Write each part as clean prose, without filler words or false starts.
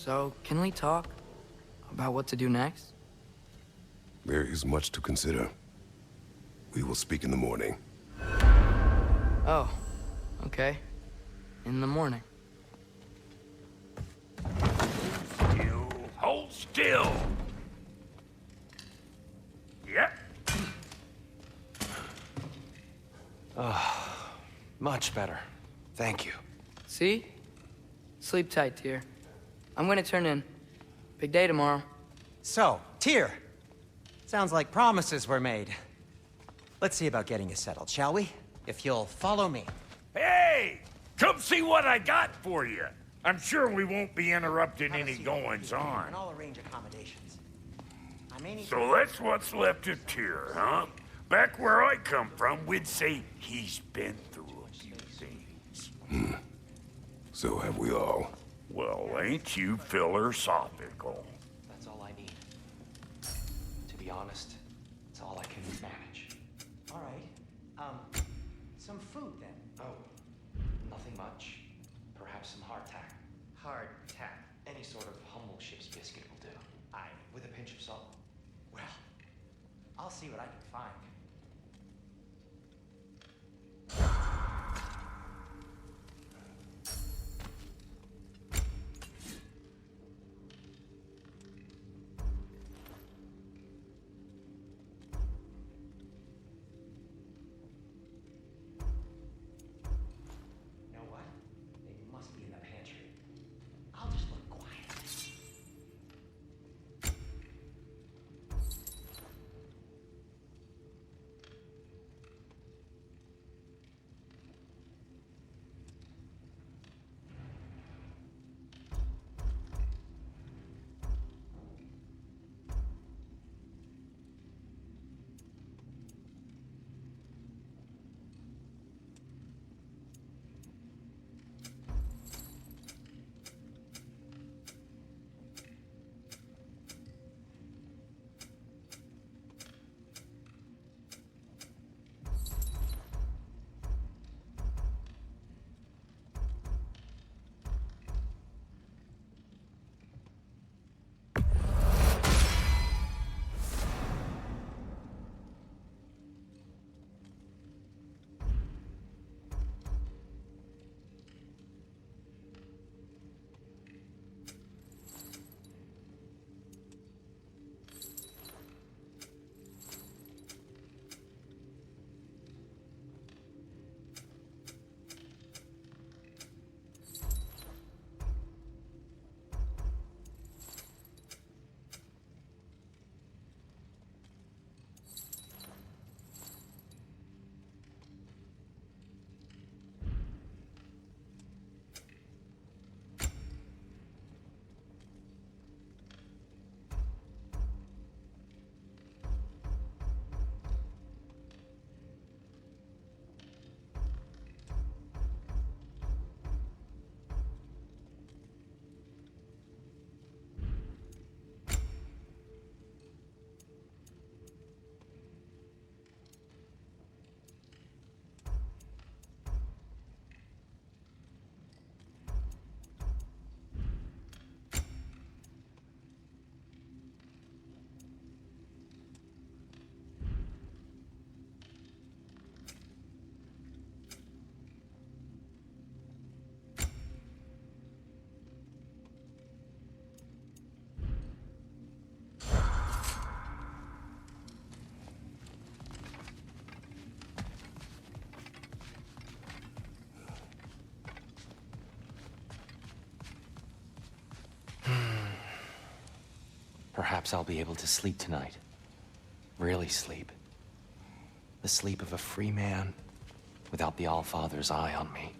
So, can we talk about what to do next? There is much to consider. We will speak in the morning. Oh, okay. In the morning. Still. Hold still. Yep. Much better. Thank you. See? Sleep tight, Tyr. I'm gonna turn in. Big day tomorrow. So, Tyr. Sounds like promises were made. Let's see about getting you settled, shall we? If you'll follow me. Hey! Come see what I got for you. I'm sure we won't be interrupting Have a any seat over here, goings-on. And I'll arrange accommodations. I may need So that's what's left of Tyr, huh? Back where I come from, we'd say he's been through a few things. So have we all. Well, ain't you philosophical? That's all I need. To be honest, it's all I can manage. All right. Some food then. Oh, nothing much. Perhaps some hardtack. Hardtack. Any sort of humble ship's biscuit will do. Aye. With a pinch of salt. Well, I'll see what I can find. You know what? They must be in the pantry. I'll just look quiet. Perhaps I'll be able to sleep tonight. Really sleep. The sleep of a free man without the Allfather's eye on me.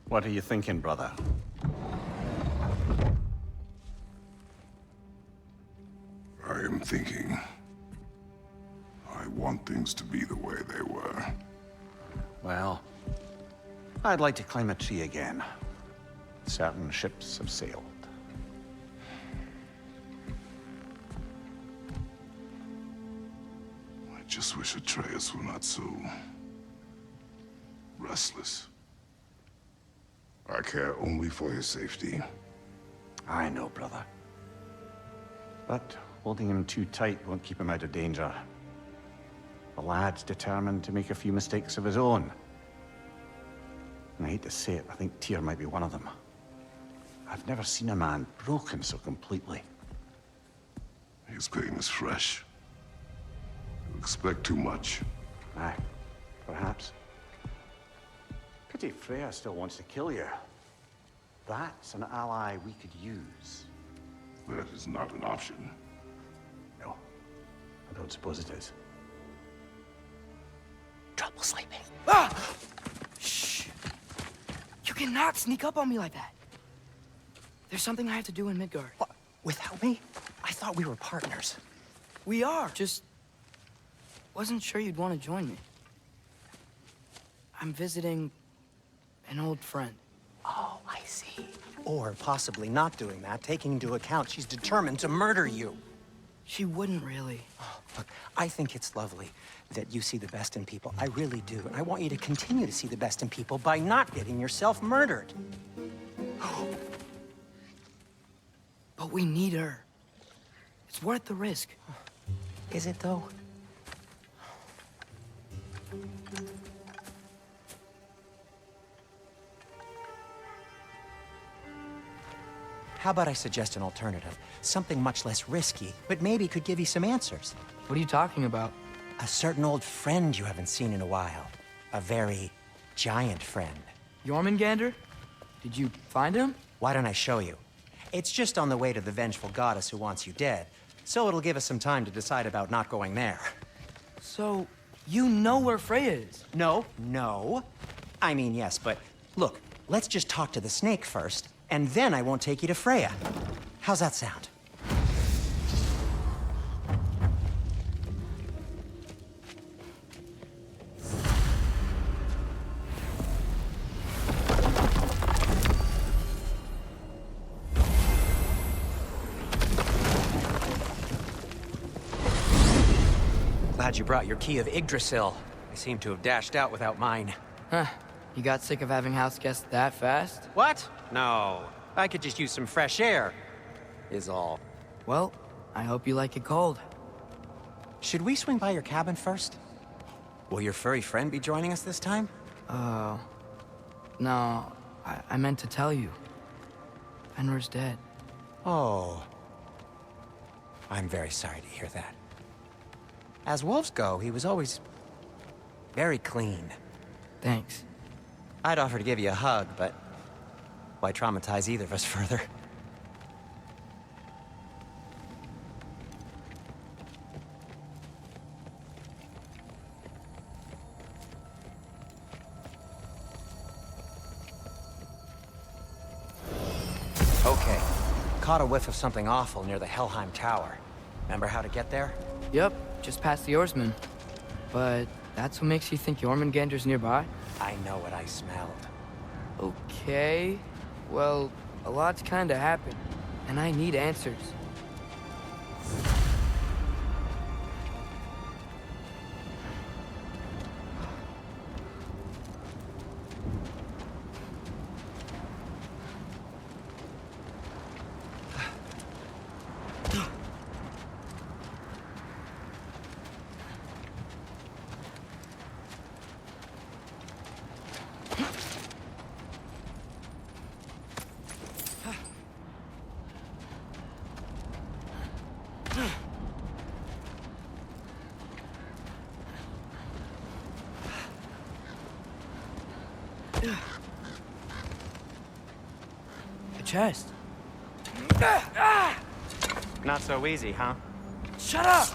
What are you thinking, brother? thinking. I want things to be the way they were. Well, I'd like to climb a tree again. Certain ships have sailed. I just wish Atreus were not so restless. I care only for his safety. I know, brother. But holding him too tight won't keep him out of danger. The lad's determined to make a few mistakes of his own. And I hate to say it, I think Tyr might be one of them. I've never seen a man broken so completely. His pain is fresh. You expect too much. Aye, perhaps. Pity Freya still wants to kill you. That's an ally we could use. That is not an option. No, I don't suppose it is. Trouble sleeping. Ah! Shh! You cannot sneak up on me like that. There's something I have to do in Midgard. What? Without me? I thought we were partners. We are. Just wasn't sure you'd want to join me. I'm visiting an old friend. Oh, I see. Or possibly not doing that, taking into account she's determined to murder you. She wouldn't really. Look, I think it's lovely that you see the best in people. I really do. And I want you to continue to see the best in people by not getting yourself murdered. But we need her. It's worth the risk. Is it, though? How about I suggest an alternative? Something much less risky, but maybe could give you some answers. What are you talking about? A certain old friend you haven't seen in a while. A very giant friend. Jormungandr? Did you find him? Why don't I show you? It's just on the way to the vengeful goddess who wants you dead, so it'll give us some time to decide about not going there. So, you know where Freya is? No. I mean, yes, but look, let's just talk to the snake first, and then I won't take you to Freya. How's that sound? Glad you brought your key of Yggdrasil. I seem to have dashed out without mine. Huh. You got sick of having house guests that fast? What? No. I could just use some fresh air, is all. Well, I hope you like it cold. Should we swing by your cabin first? Will your furry friend be joining us this time? No, I meant to tell you. Fenrir's dead. Oh. I'm very sorry to hear that. As wolves go, he was always very clean. Thanks. I'd offer to give you a hug, but why traumatize either of us further? Okay. Caught a whiff of something awful near the Helheim Tower. Remember how to get there? Yep, just past the oarsman. But that's what makes you think Jormungandr's nearby? I know what I smelled. Okay. Well, a lot's kinda happened, and I need answers. A chest. Not so easy, huh? Shut up!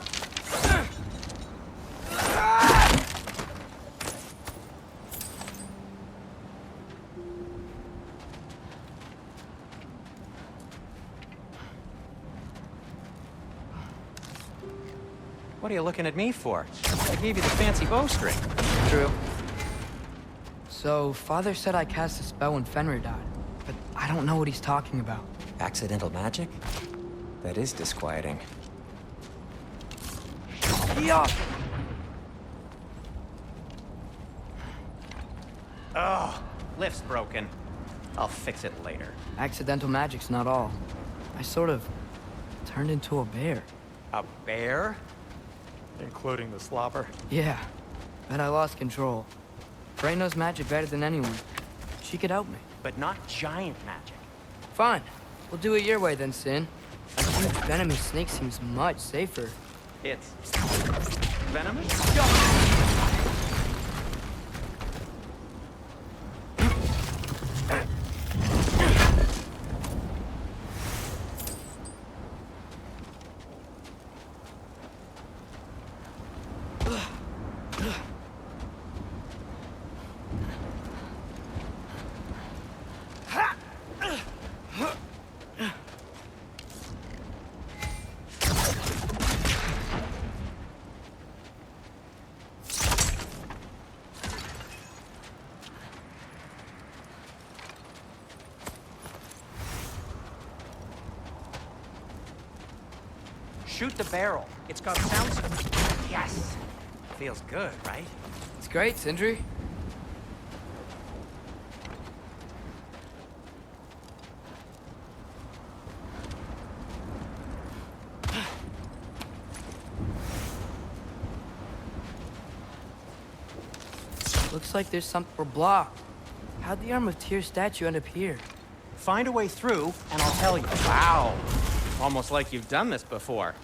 What are you looking at me for? I gave you the fancy bowstring. True. So, Father said I cast a spell when Fenrir died, but I don't know what he's talking about. Accidental magic? That is disquieting. Yeah! Oh, lift's broken. I'll fix it later. Accidental magic's not all. I sort of turned into a bear. A bear? Including the slobber? Yeah, but I lost control. Freya knows magic better than anyone. She could help me. But not giant magic. Fine. We'll do it your way then, Sin. A huge venomous snake seems much safer. It's venomous? Shoot the barrel. It's got sound. Yes! Feels good, right? It's great, Sindri. Looks like there's something we're blocked. How'd the Arm of Tyr statue end up here? Find a way through, and I'll tell you. Wow! Almost like you've done this before.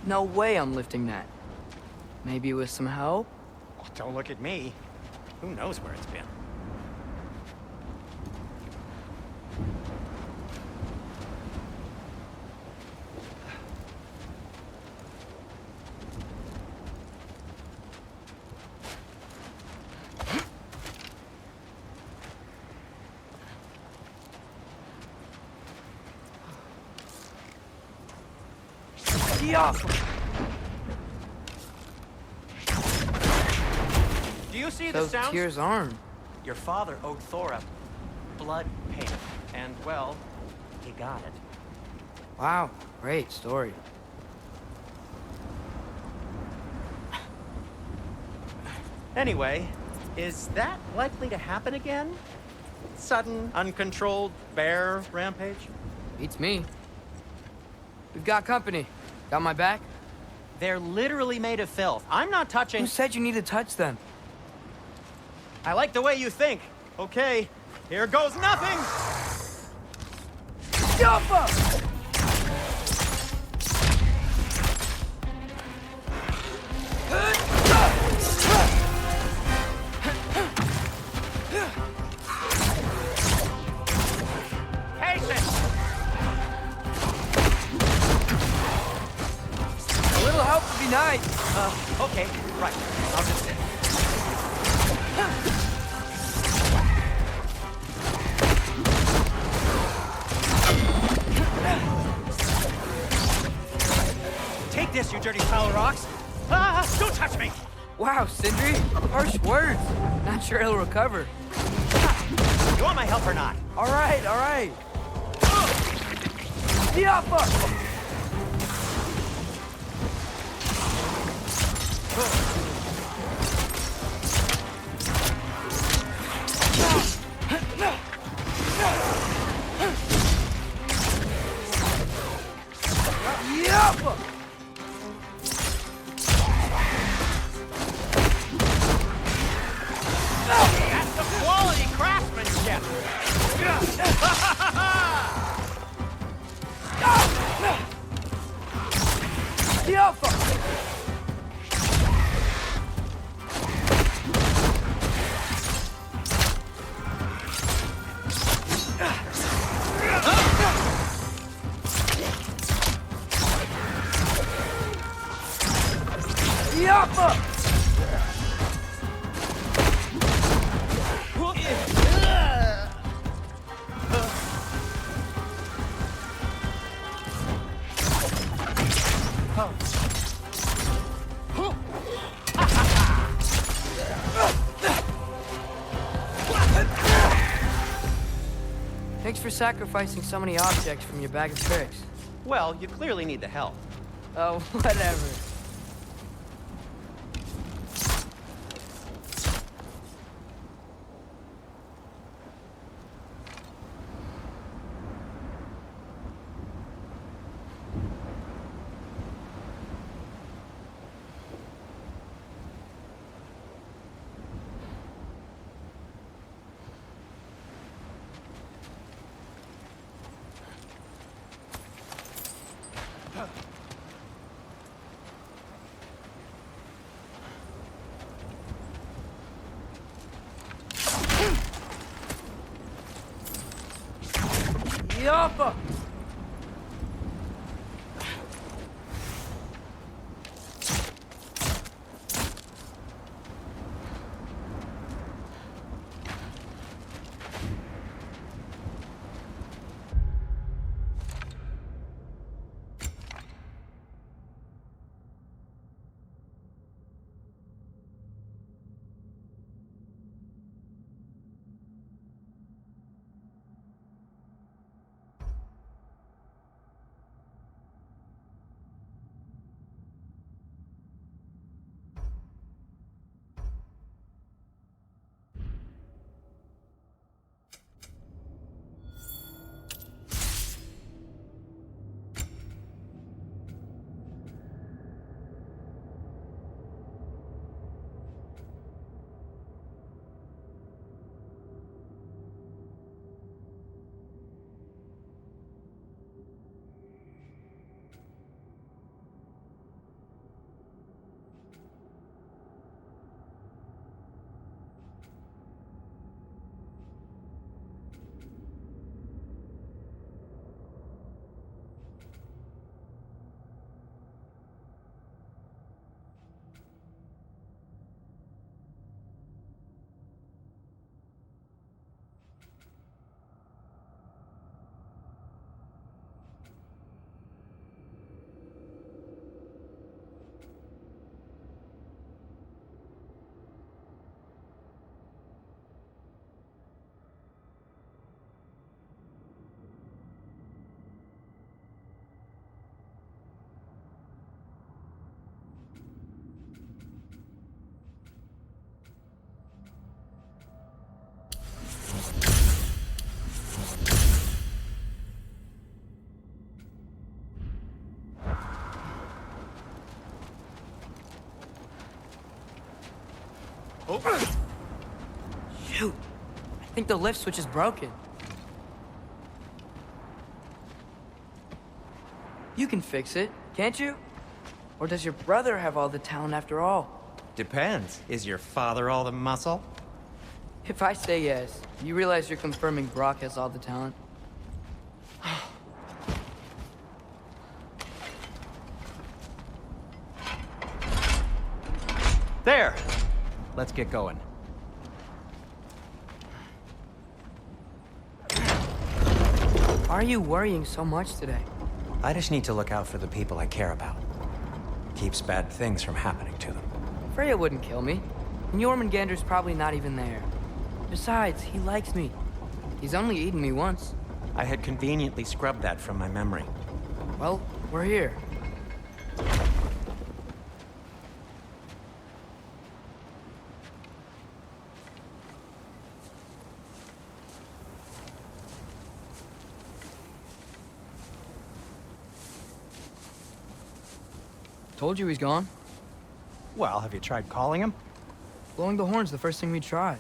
No way I'm lifting that. Maybe with some help? Oh, don't look at me. Who knows where it's been? Do you see the So sounds? Tyr's arm. Your father owed Thor a blood payment, and well, he got it. Wow, great story. Anyway, is that likely to happen again? Sudden, uncontrolled bear rampage? Beats me. We've got company. Got my back? They're literally made of filth. I'm not touching. Who said you need to touch them? I like the way you think. Okay, here goes nothing! Jump! Patience! A little help would be nice. Okay, right. I'll just... Take this, you dirty pile of rocks! Ah, don't touch me! Wow, Sindri, harsh words. Not sure he'll recover. You want my help or not? All right, all right. Yappa! Yappa! That's some quality craftsmanship! Yappa! Yappa! Thanks for sacrificing so many objects from your bag of tricks. Well, you clearly need the help. Oh, whatever. Yappa! Shoot! I think the lift switch is broken. You can fix it, can't you? Or does your brother have all the talent after all? Depends. Is your father all the muscle? If I say yes, you realize you're confirming Brock has all the talent? There! Let's get going. Why are you worrying so much today? I just need to look out for the people I care about. Keeps bad things from happening to them. Freya wouldn't kill me, and Jormungandr's probably not even there. Besides, he likes me. He's only eaten me once. I had conveniently scrubbed that from my memory. Well, we're here. Told you he's gone. Well, have you tried calling him? Blowing the horn's the first thing we tried.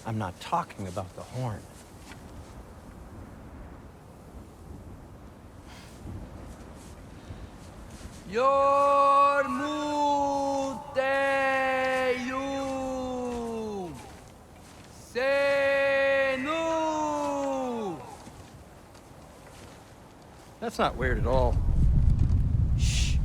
I'm not talking about the horn. Yormuteyum Senu. That's not weird at all. Shh.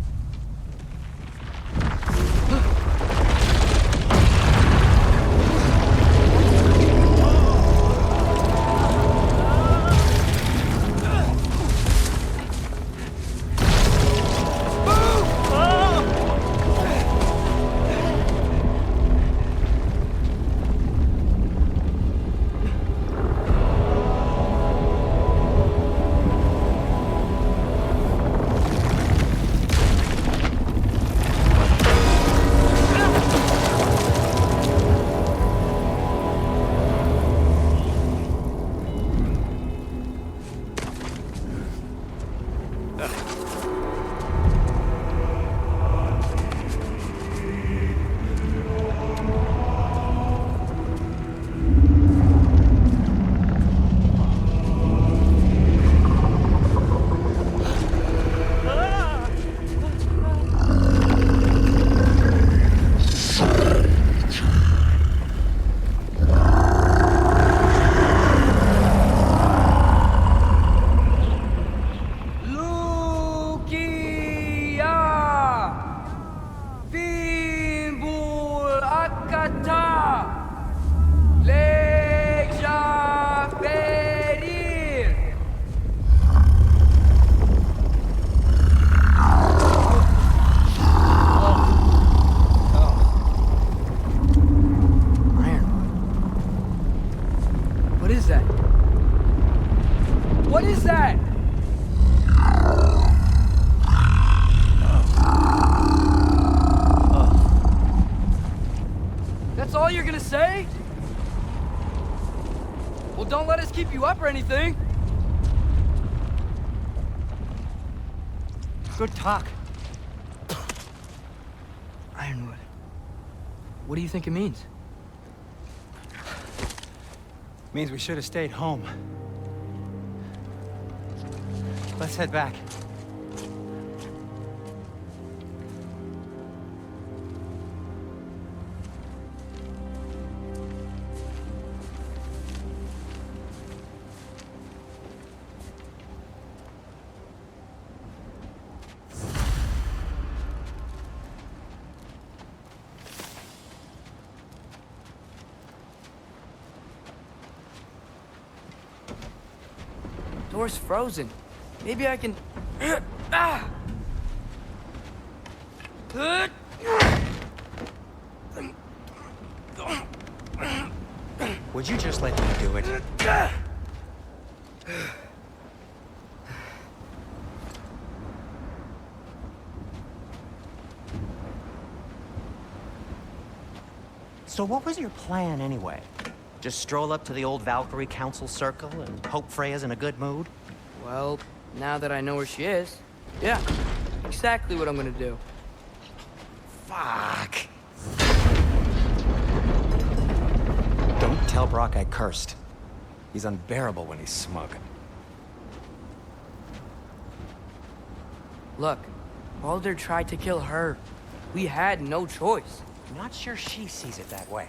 What is that? What is that? That's all you're gonna say? Well, don't let us keep you up or anything. Good talk. Ironwood. What do you think it means? Means we should have stayed home. Let's head back. Door's frozen. Maybe I can... Ah! Would you just let me do it? So what was your plan anyway? Just stroll up to the old Valkyrie Council Circle and hope Freya's in a good mood? Well, now that I know where she is, yeah, exactly what I'm gonna do. Fuck. Don't tell Brock I cursed. He's unbearable when he's smug. Look, Baldur tried to kill her. We had no choice. I'm not sure she sees it that way.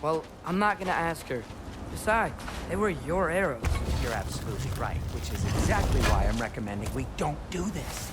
Well, I'm not gonna ask her. Besides, they were your arrows. You're absolutely right, which is exactly why I'm recommending we don't do this.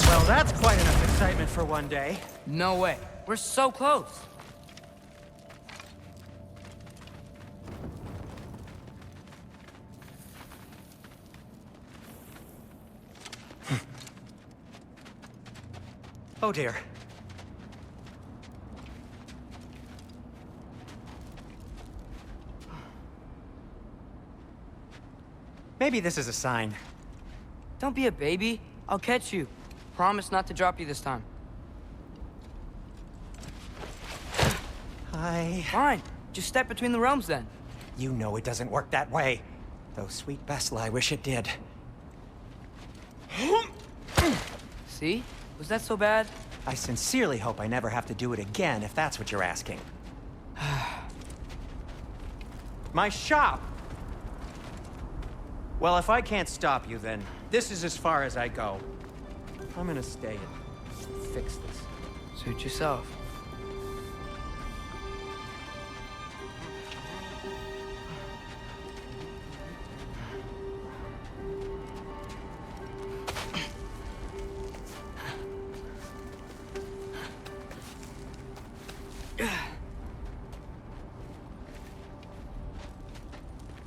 Well, that's quite enough excitement for one day. No way. We're so close. Oh dear. Maybe this is a sign. Don't be a baby. I'll catch you. Promise not to drop you this time. Fine. Just step between the realms then. You know it doesn't work that way. Though, sweet Bessel, I wish it did. See? Was that so bad? I sincerely hope I never have to do it again, if that's what you're asking. My shop! Well, if I can't stop you, then this is as far as I go. I'm gonna stay and fix this. Suit yourself.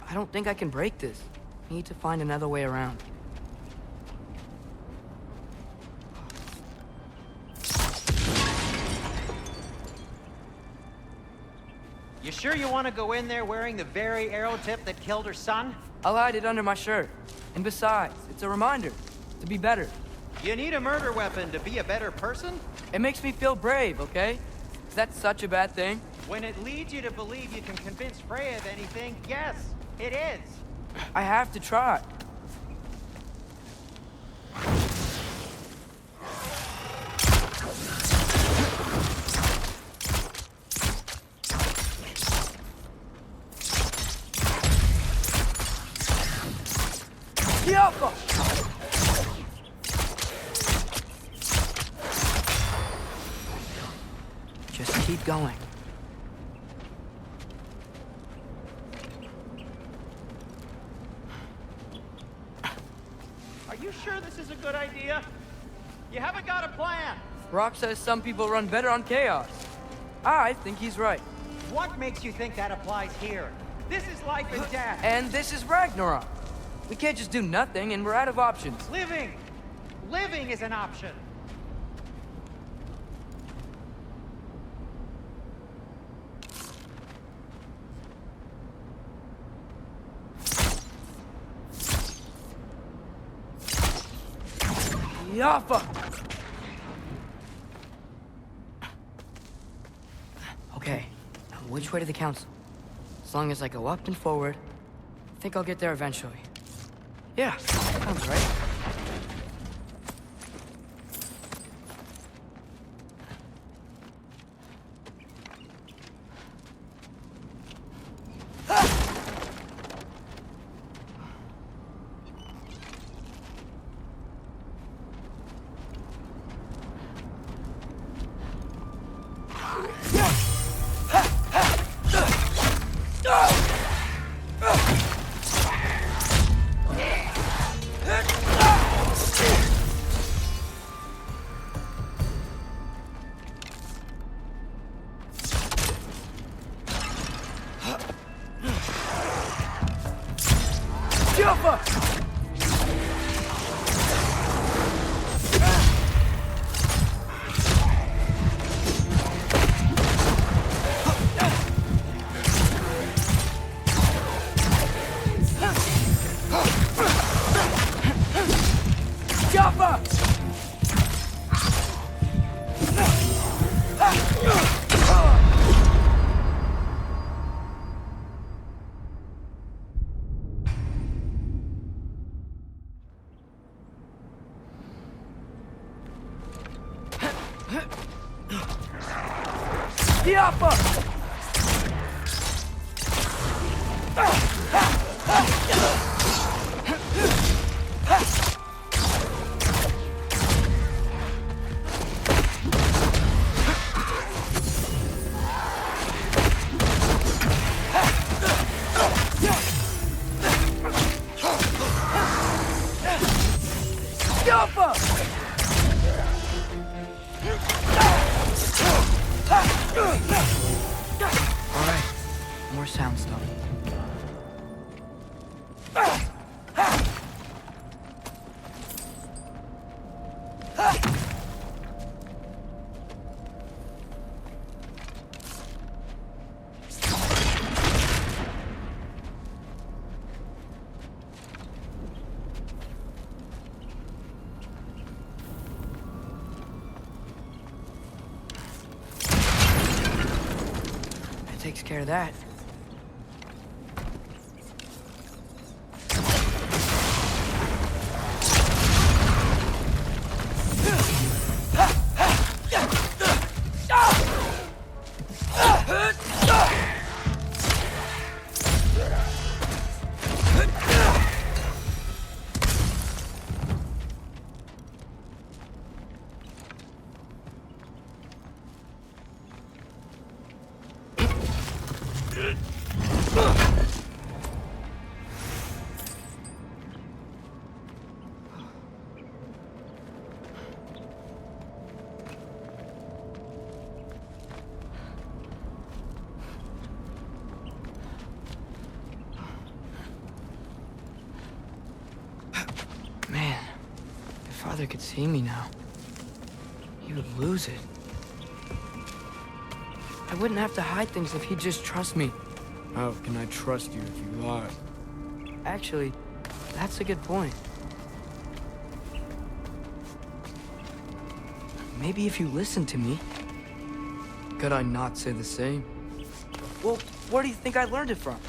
I don't think I can break this. Need to find another way around. You sure you want to go in there wearing the very arrow tip that killed her son? I'll hide it under my shirt. And besides, it's a reminder to be better. You need a murder weapon to be a better person? It makes me feel brave, okay? Is that such a bad thing? When it leads you to believe you can convince Freya of anything, yes, it is. I have to try. Yappa! Just keep going. Are you sure this is a good idea? You haven't got a plan. Rock says some people run better on chaos. I think he's right. What makes you think that applies here? This is life and death. And this is Ragnarok. We can't just do nothing, and we're out of options. Living! Living is an option. Yappa! Okay, now which way to the council? As long as I go up and forward, I think I'll get there eventually. Yeah, sounds right. sound stuff. That takes care of that. Man, if Father could see me now, he would lose it. I wouldn't have to hide things if he'd just trust me. How can I trust you if you lie? Actually, that's a good point. Maybe if you listened to me. Could I not say the same? Well, where do you think I learned it from?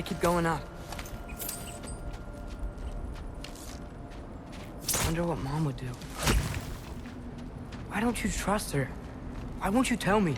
Gotta keep going up. Wonder what Mom would do. Why don't you trust her? Why won't you tell me?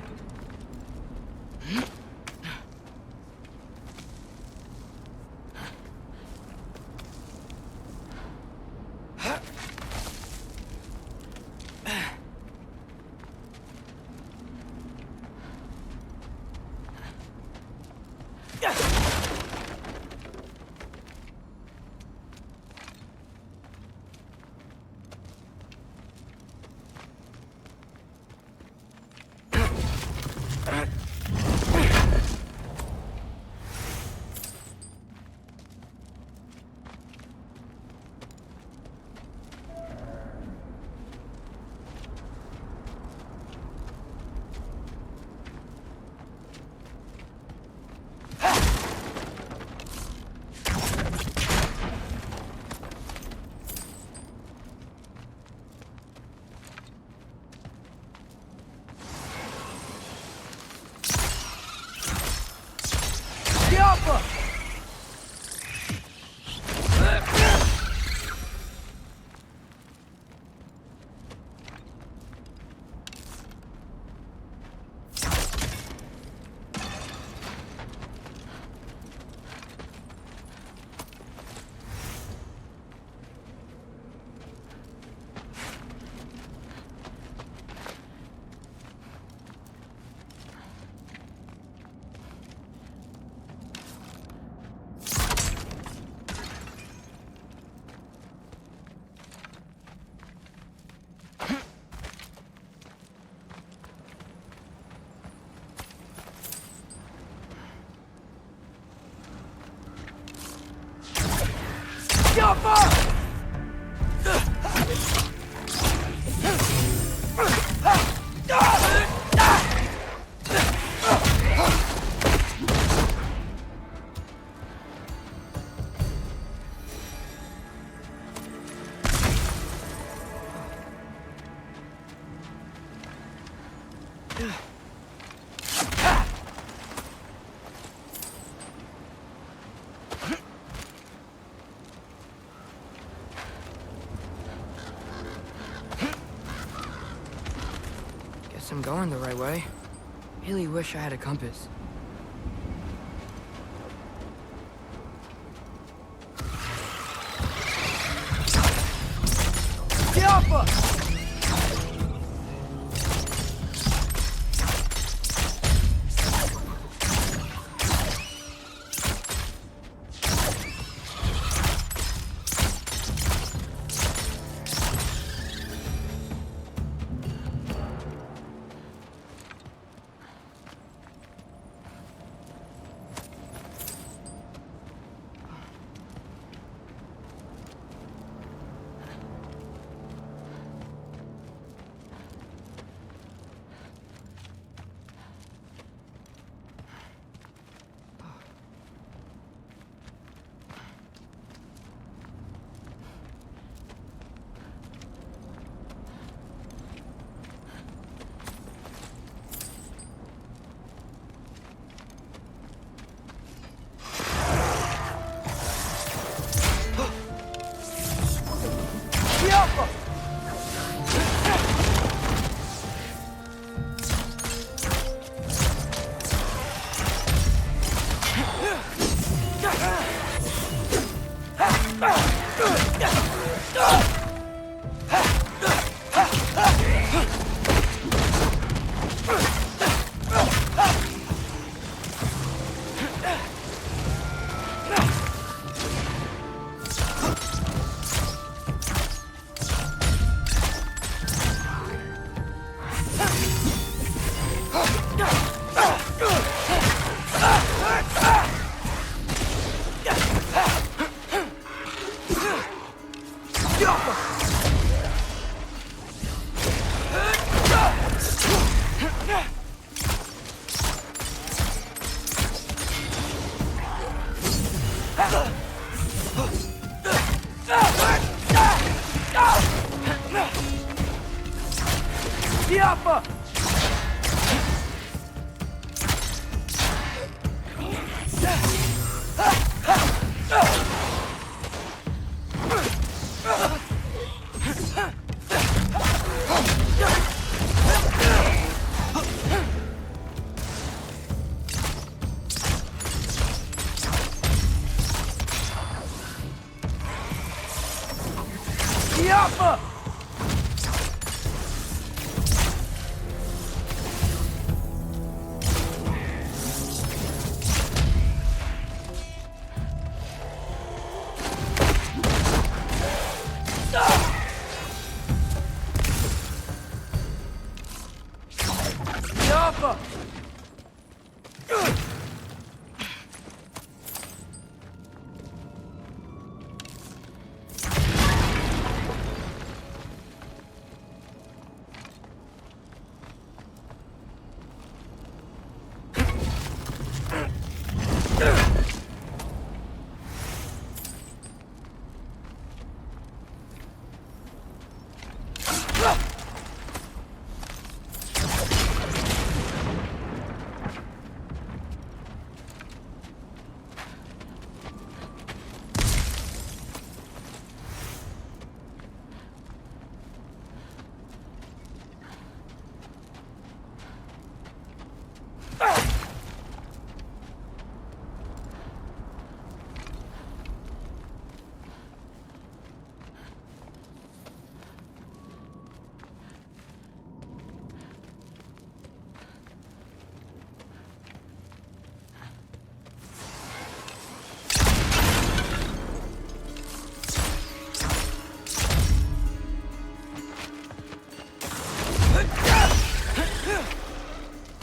I'm going the right way. Really wish I had a compass.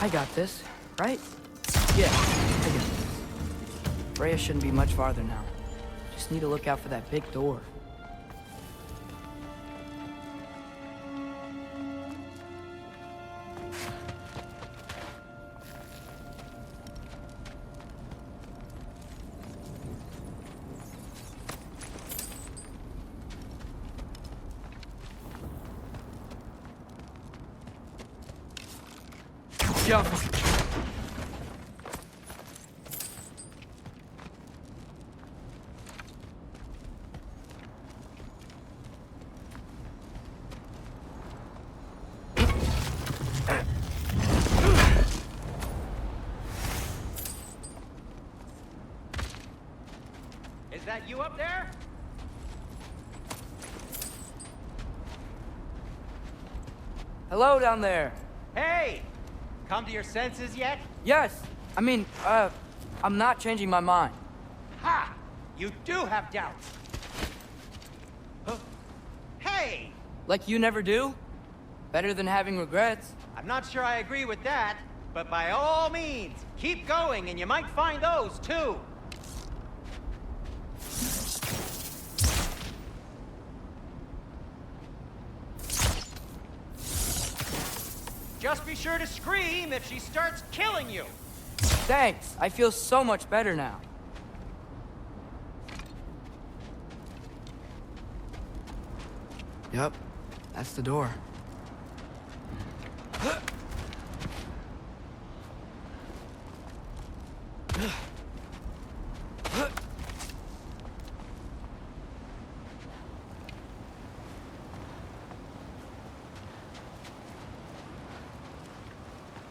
I got this, right? Yeah, I got this. Freya shouldn't be much farther now. Just need to look out for that big door. Jump. Is that you up there? Hello down there. Hey! Come to your senses yet? Yes, I mean, I'm not changing my mind. Ha! You do have doubts. Huh? Hey! Like you never do? Better than having regrets. I'm not sure I agree with that, but by all means, keep going and you might find those too. Just be sure to scream if she starts killing you. Thanks, I feel so much better now. Yep, that's the door.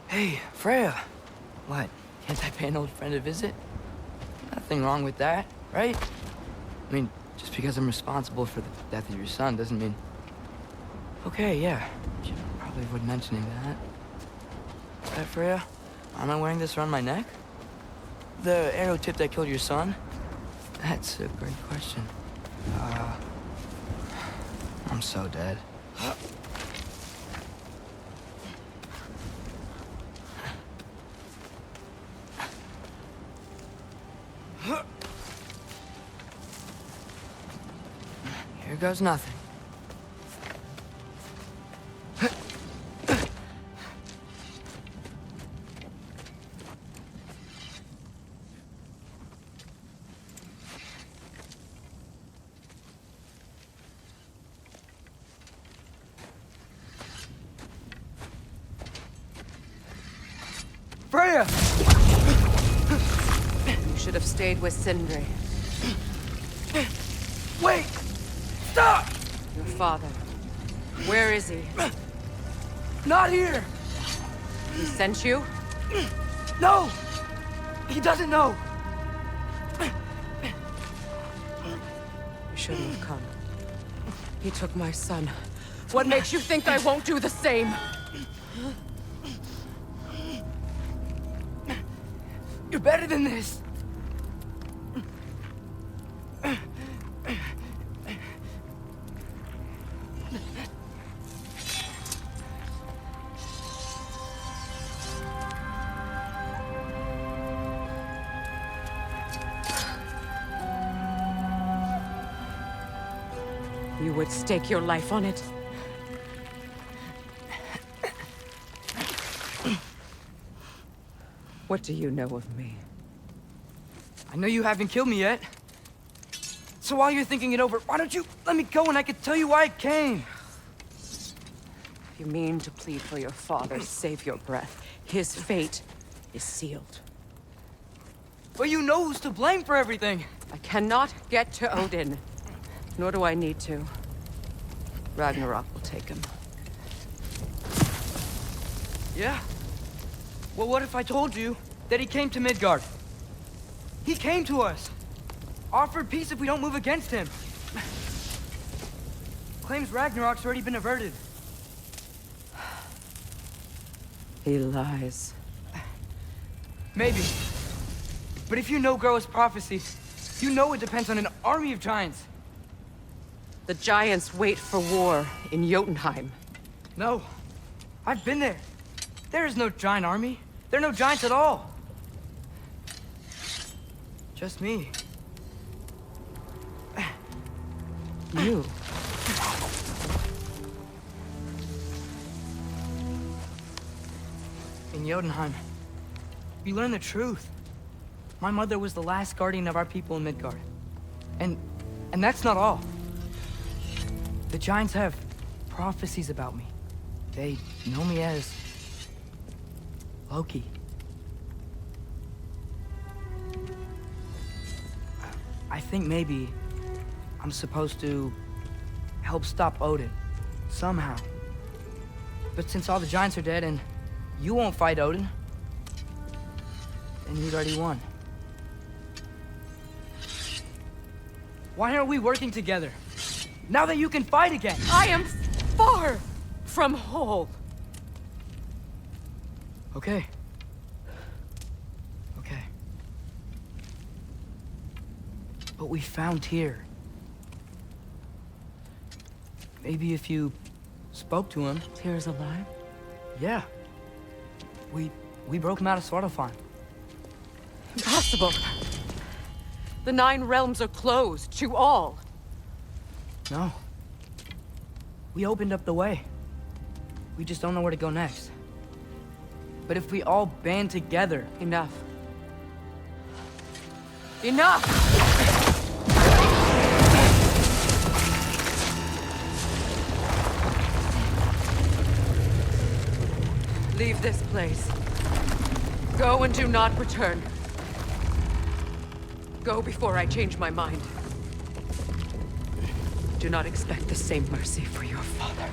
Hey, Freya. What? Can't I pay an old friend a visit? Nothing wrong with that, right? I mean, just because I'm responsible for the death of your son doesn't mean... Okay, yeah. Should probably avoid mentioning that. Freya? Am I wearing this around my neck? The arrow tip that killed your son? That's a great question. I'm so dead. Here goes nothing. Freya! You should have stayed with Sindri. Wait! Stop! Your father. Where is he? Not here! He sent you? No! He doesn't know! You shouldn't have come. He took my son. What makes you think I won't do the same? You're better than this! You would stake your life on it? What do you know of me? I know you haven't killed me yet. So while you're thinking it over, why don't you let me go and I can tell you why I came? You mean to plead for your father, save your breath. His fate is sealed. But you know who's to blame for everything. I cannot get to Odin. Nor do I need to. Ragnarok will take him. Yeah? Well, what if I told you that he came to Midgard? He came to us. Offered peace if we don't move against him. Claims Ragnarok's already been averted. He lies. Maybe. But if you know Groa's prophecy, you know it depends on an army of giants. The giants wait for war in Jotunheim. No. I've been there. There is no giant army. There are no giants at all. Just me. You. In Jotunheim, we learn the truth. My mother was the last guardian of our people in Midgard. And that's not all. The giants have prophecies about me. They know me as Loki. I think maybe I'm supposed to help stop Odin, somehow. But since all the giants are dead and you won't fight Odin, then you'd already won. Why aren't we working together? Now that you can fight again! I am far from whole. Okay. Okay. But we found Tyr. Maybe if you spoke to him... Tyr's alive? Yeah. We broke him out of Svartalfheim. Impossible. The 9 realms are closed to all. No. We opened up the way. We just don't know where to go next. But if we all band together... Enough. Enough! Leave this place. Go and do not return. Go before I change my mind. Do not expect the same mercy for your father.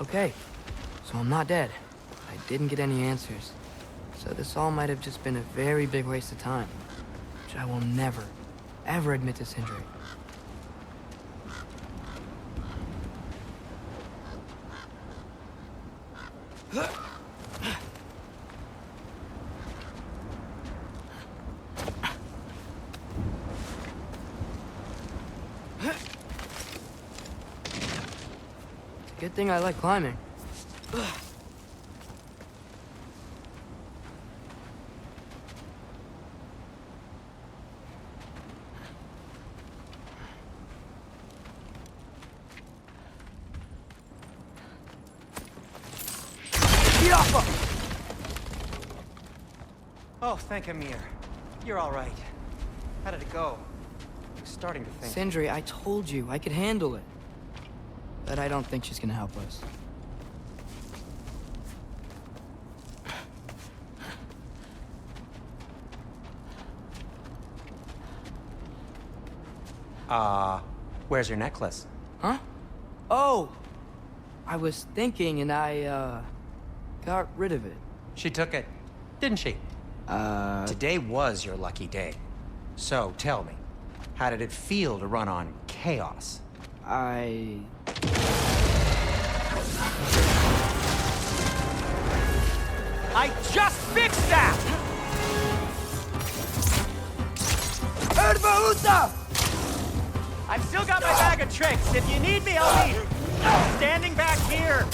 Okay, so I'm not dead. I didn't get any answers. So this all might have just been a very big waste of time. which I will never, ever admit to Sindri. Good thing I like climbing. Oh, thank Amir. You're all right. How did it go? I was starting to think... Sindri, I told you I could handle it. But I don't think she's gonna help us. Where's your necklace? Huh? Oh! I was thinking and I, got rid of it. She took it, didn't she? Today was your lucky day. So, tell me, how did it feel to run on chaos? I just fixed that! I've still got my bag of tricks. If you need me, I'll be standing back here.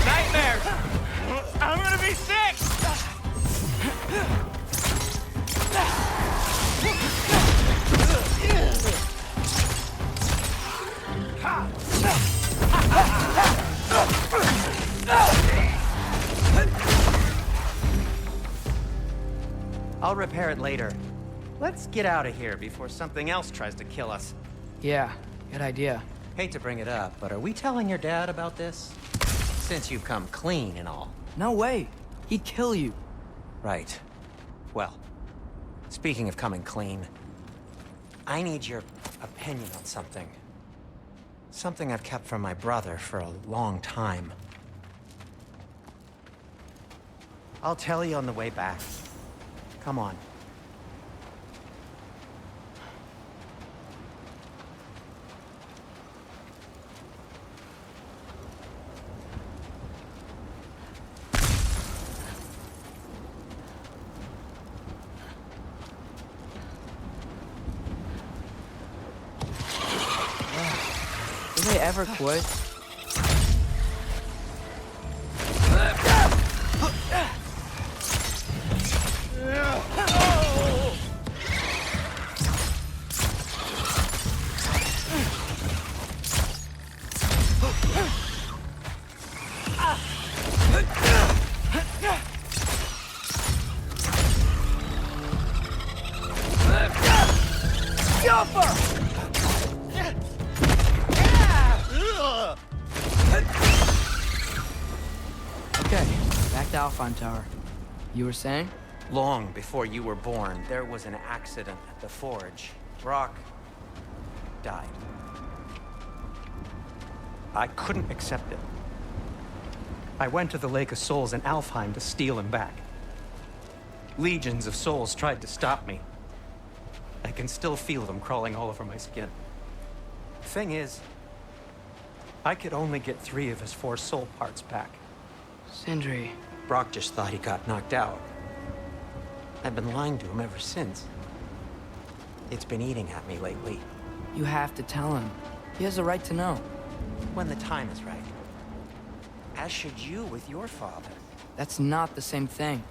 Nightmares! I'm gonna be sick! I'll repair it later. Let's get out of here before something else tries to kill us. yeah, good idea. Hate to bring it up, but are we telling your dad about this? Since you've come clean and all. No way. He'd kill you. Right. Well, speaking of coming clean, I need your opinion on something. Something I've kept from my brother for a long time. I'll tell you on the way back. Come on. Did they ever quit? Okay, back to Alfheim Tower. You were saying? Long before you were born, there was an accident at the forge. Brock died. I couldn't accept it. I went to the Lake of Souls in Alfheim to steal him back. Legions of souls tried to stop me. I can still feel them crawling all over my skin. Thing is, I could only get 3 of his 4 soul parts back. Sindri. Brock just thought he got knocked out. I've been lying to him ever since. It's been eating at me lately. You have to tell him. He has a right to know. When the time is right. As should you with your father. That's not the same thing.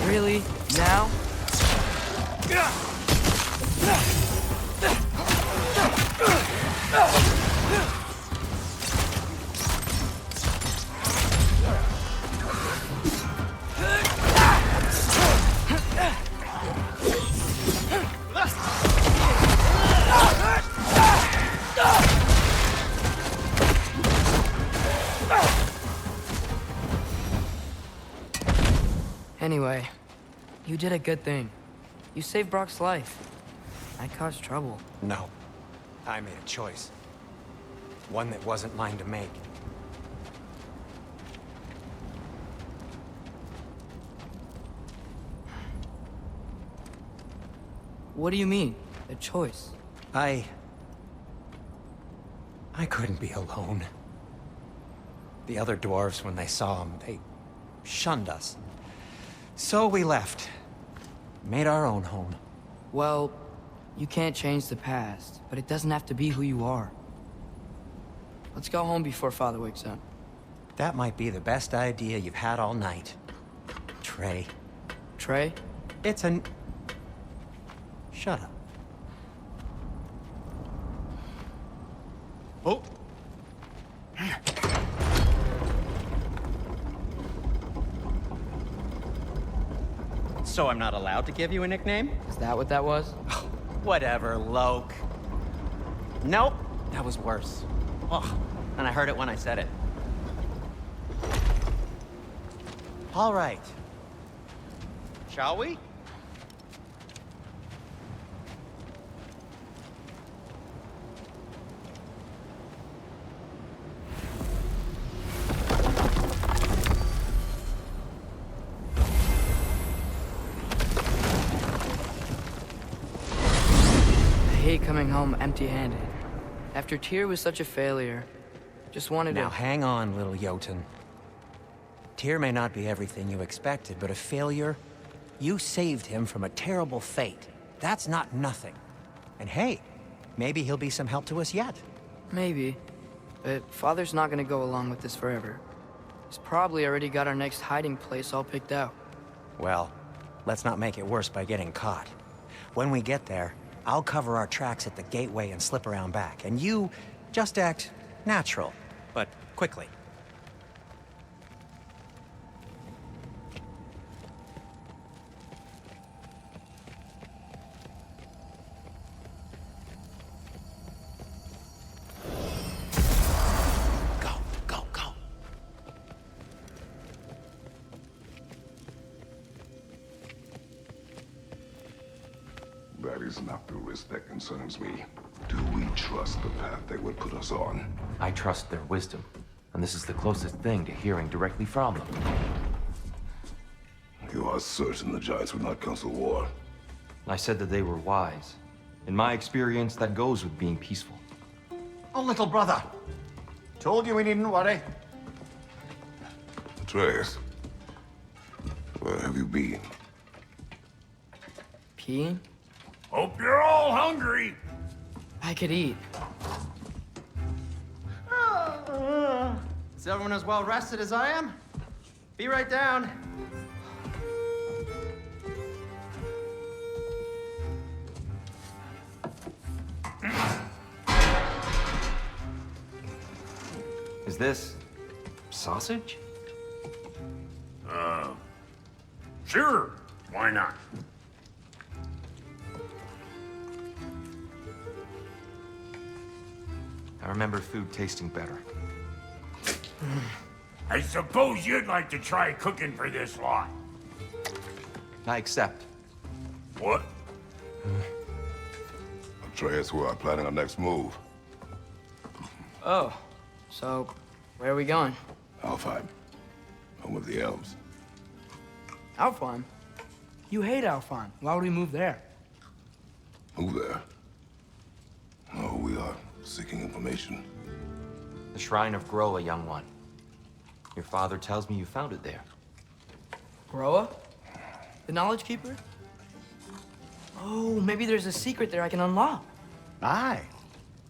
Really? Now? Anyway, you did a good thing. You saved Brock's life. I caused trouble. No. I made a choice. One that wasn't mine to make. What do you mean? A choice? I couldn't be alone. The other dwarves, when they saw him, they shunned us. So we left. Made our own home. Well, you can't change the past, but it doesn't have to be who you are. Let's go home before Father wakes up. That might be the best idea you've had all night. Trey. Trey? It's an... Shut up. Oh! So I'm not allowed to give you a nickname? Is that what that was? Whatever, Loke. Nope, that was worse. Oh, and I heard it when I said it. All right. Shall we? I hate coming home empty-handed. After Tyr was such a failure, just wanted Now to... hang on, little Jotun. Tyr may not be everything you expected, but a failure? You saved him from a terrible fate. That's not nothing. And hey, maybe he'll be some help to us yet. Maybe. But Father's not gonna go along with this forever. He's probably already got our next hiding place all picked out. Well, let's not make it worse by getting caught. When we get there, I'll cover our tracks at the gateway and slip around back, and you just act natural, but quickly. Go, go, go. That is not the risk that concerns me. Do we trust the path they would put us on? I trust their wisdom, and this is the closest thing to hearing directly from them. You are certain the Giants would not counsel war? I said that they were wise. In my experience, that goes with being peaceful. Oh, little brother. Told you we needn't worry. Atreus, where have you been? Peeing? Hope you're all hungry. I could eat. Is everyone as well rested as I am? Be right down. Is this sausage? Sure, why not? I remember food tasting better. I suppose you'd like to try cooking for this lot. I accept. What? Atreus, we are planning our next move. Oh, so where are we going? Alfheim, home of the elves. Alfheim? You hate Alfheim. Why would we move there? Move there. Oh, we are seeking information. The Shrine of Groa, young one. Your father tells me you found it there. Groa? The Knowledge Keeper? Oh, maybe there's a secret there I can unlock. Aye.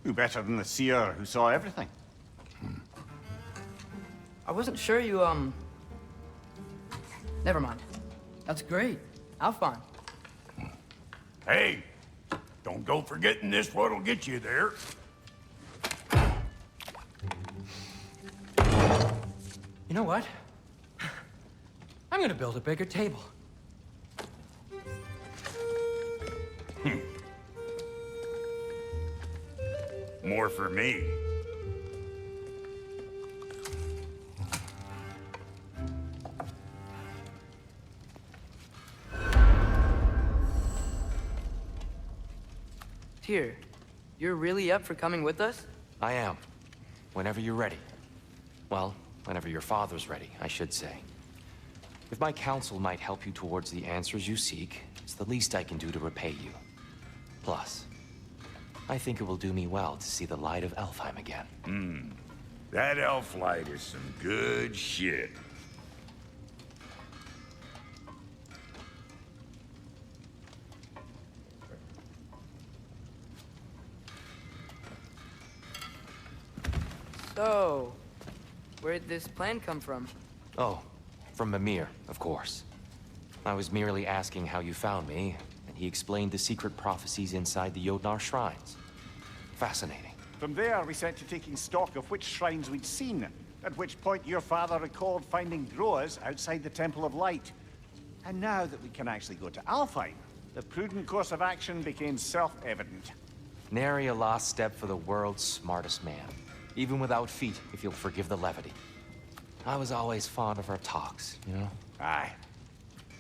Who better than the seer who saw everything? I wasn't sure you, Never mind. That's great. Alfheim. Hey, don't go forgetting this what'll get you there. You know what? I'm gonna build a bigger table. More for me. Tyr, you're really up for coming with us? I am. Whenever you're ready. Well, whenever your father's ready, I should say. If my counsel might help you towards the answers you seek, it's the least I can do to repay you. Plus, I think it will do me well to see the light of Alfheim again. That elf light is some good shit. So, where'd this plan come from? Oh, from Mimir, of course. I was merely asking how you found me, and he explained the secret prophecies inside the Jotnar shrines. Fascinating. From there, we set to taking stock of which shrines we'd seen, at which point your father recalled finding Groas outside the Temple of Light. And now that we can actually go to Alfheim, the prudent course of action became self-evident. Nary a lost step for the world's smartest man. Even without feet, if you'll forgive the levity. I was always fond of our talks, you know? Aye.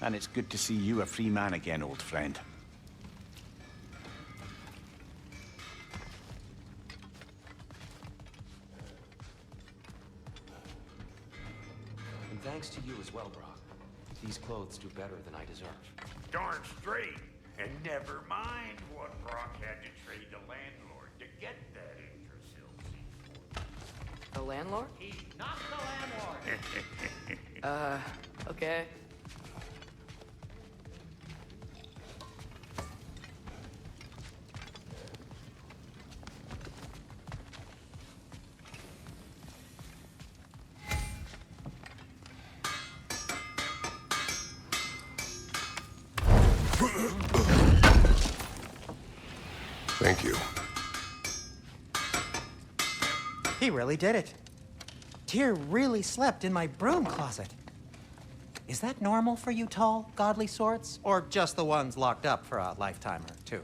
And it's good to see you a free man again, old friend. And thanks to you as well, Brock. These clothes do better than I deserve. Darn straight. And never mind what Brock had to trade the landlord to get that Yggdrasil. The landlord? He's not the landlord. Okay. Thank you. He really did it. Tyr really slept in my broom closet. Is that normal for you tall, godly sorts? Or just the ones locked up for a lifetime or two?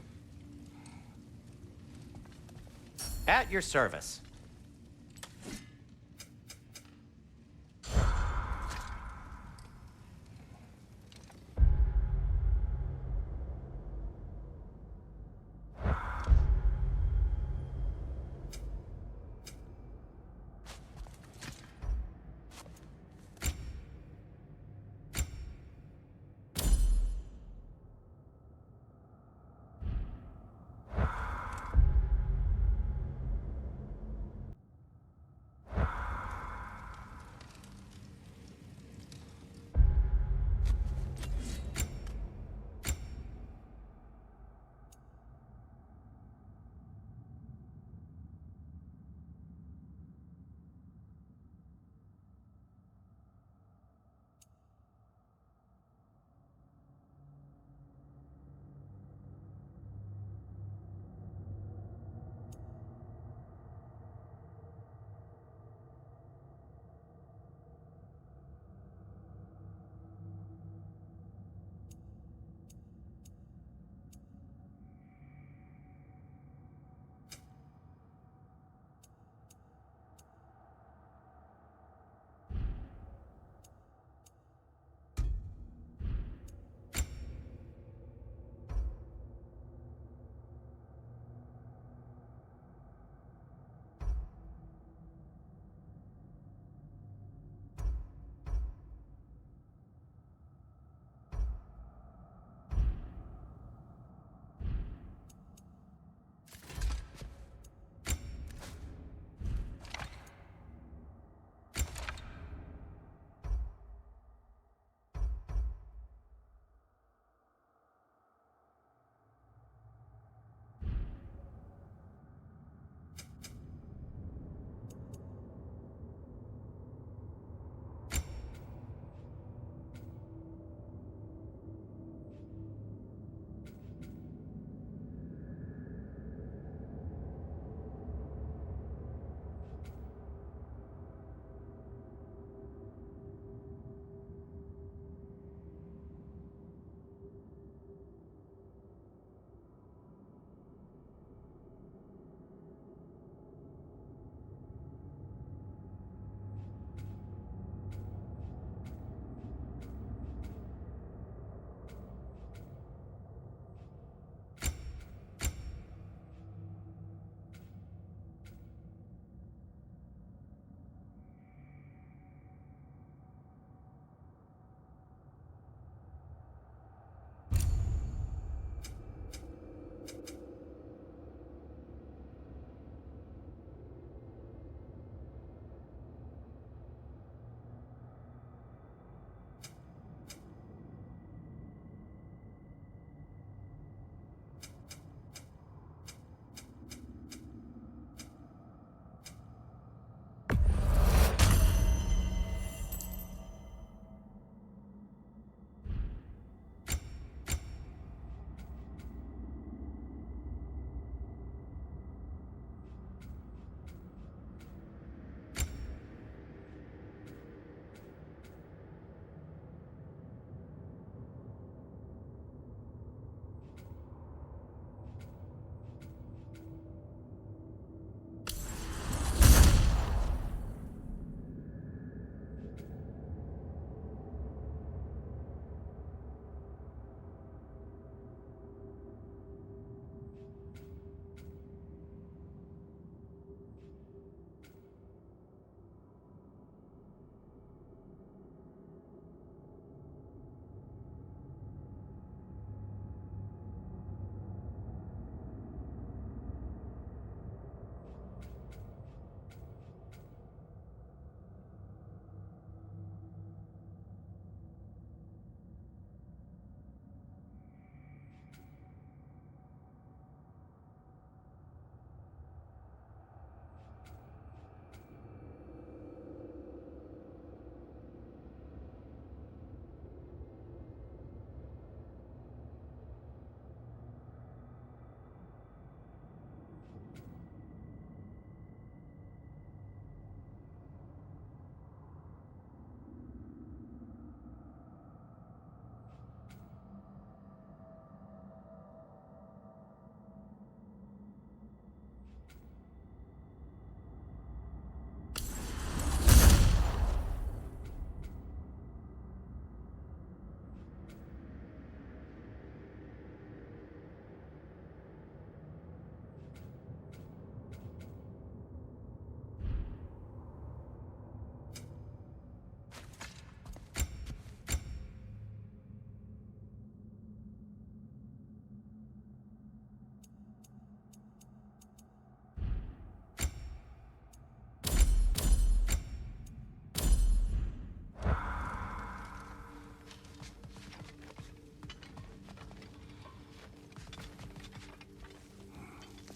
At your service.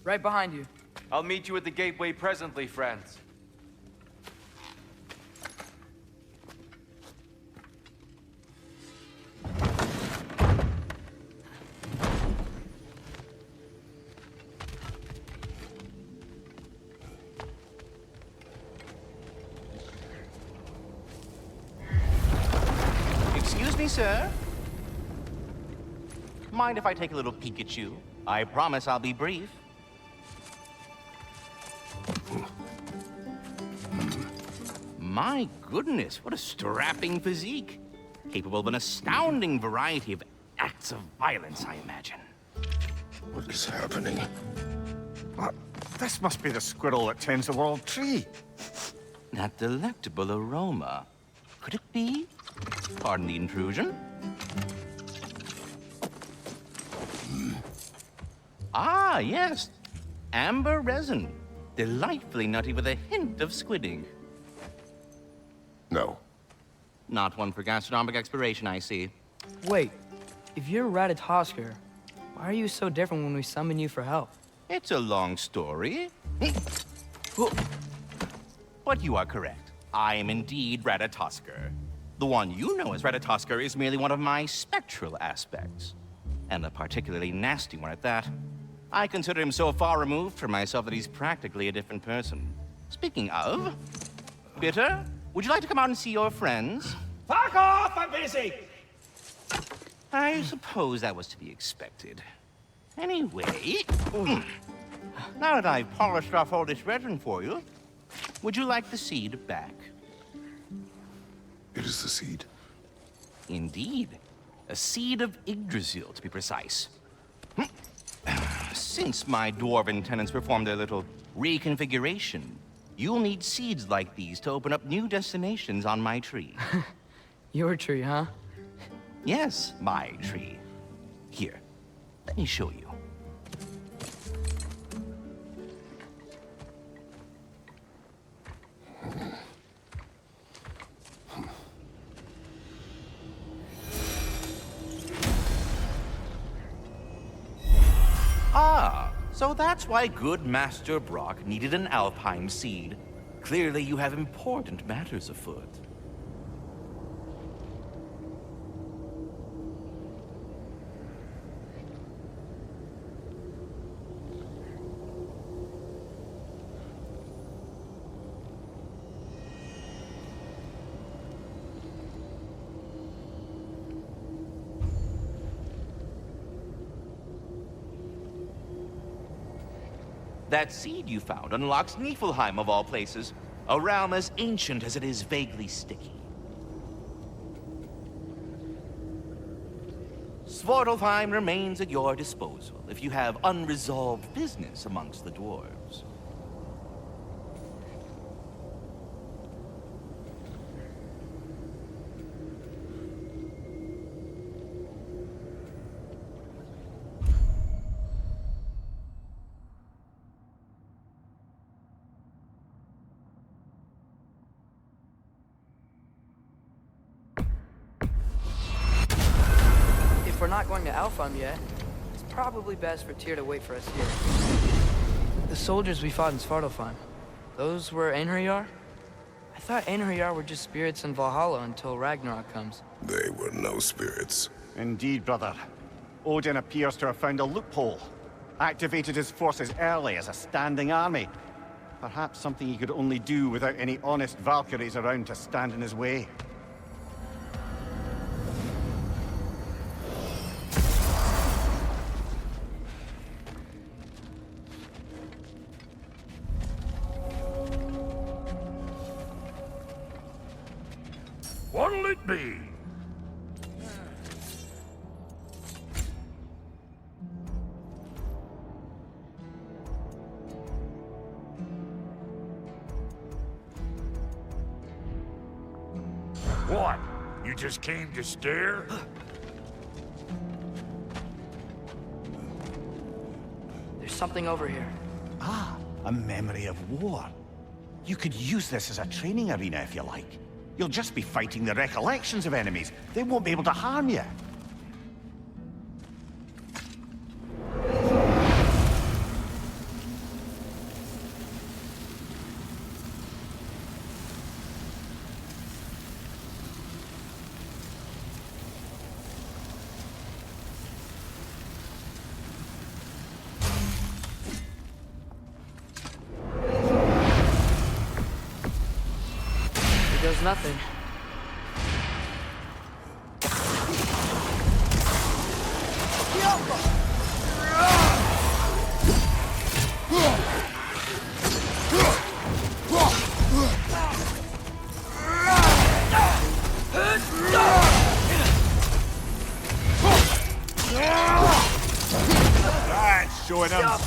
Right behind you. I'll meet you at the gateway presently, friends. Excuse me, sir. Mind if I take a little peek at you? I promise I'll be brief. My goodness, what a strapping physique. Capable of an astounding variety of acts of violence, I imagine. What is happening? This must be the squirrel that tends the world tree. That delectable aroma. Could it be? Pardon the intrusion. Ah, yes. Amber resin. Delightfully nutty with a hint of squid ink. No. Not one for gastronomic exploration, I see. Wait, if you're Ratatoskr, why are you so different when we summon you for help? It's a long story. But you are correct. I am indeed Ratatoskr. The one you know as Ratatoskr is merely one of my spectral aspects. And a particularly nasty one at that. I consider him so far removed from myself that he's practically a different person. Speaking of, Bitter, would you like to come out and see your friends? Fuck off! I'm busy! I suppose that was to be expected. Anyway, now that I've polished off all this resin for you, would you like the seed back? It is the seed. Indeed. A seed of Yggdrasil, to be precise. Since my dwarven tenants performed their little reconfiguration, you'll need seeds like these to open up new destinations on my tree. Your tree, huh? Yes, my tree. Here, let me show you. Ah, so that's why good Master Brock needed an Alfheim seed. Clearly you have important matters afoot. That seed you found unlocks Niflheim, of all places. A realm as ancient as it is vaguely sticky. Svartalfheim remains at your disposal if you have unresolved business amongst the dwarves. If we're not going to Alfheim yet, it's probably best for Tyr to wait for us here. The soldiers we fought in Svartalfheim, those were Einherjar? I thought Einherjar were just spirits in Valhalla until Ragnarok comes. They were no spirits. Indeed, brother. Odin appears to have found a loophole. Activated his forces early as a standing army. Perhaps something he could only do without any honest Valkyries around to stand in his way. What'll it be? What? You just came to stare? There's something over here. Ah, a memory of war. You could use this as a training arena if you like. You'll just be fighting the recollections of enemies. They won't be able to harm you. Here goes nothing. That's showing them.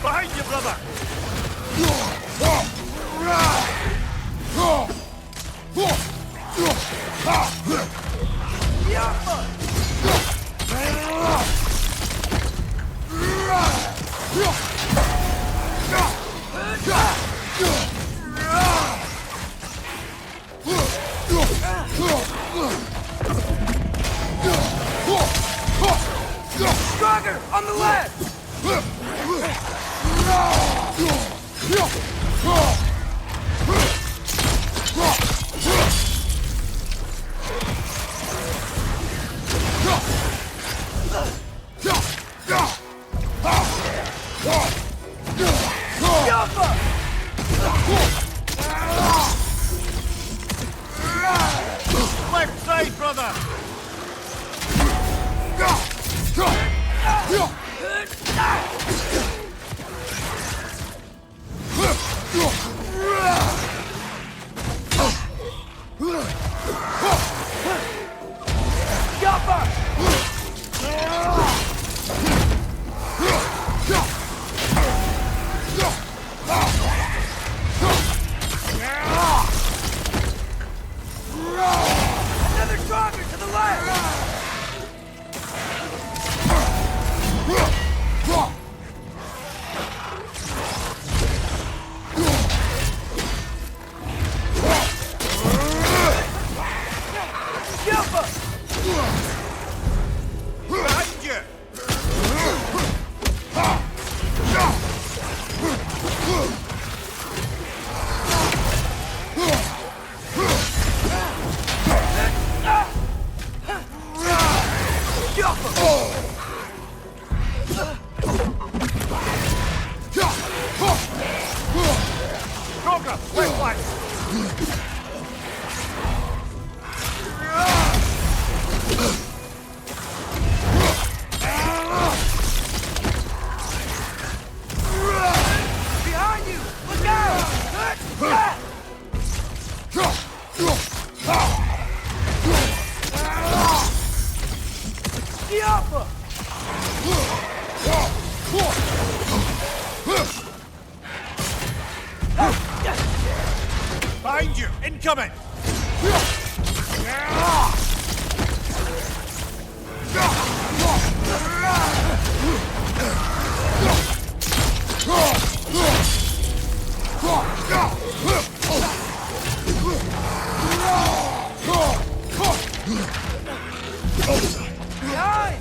Behind you, brother! Stronger! On the left! Left side, brother! Another stronger to the left! Behind you! Stronger! Left flank! Behind you! Look out! Behind you! Incoming! Behind!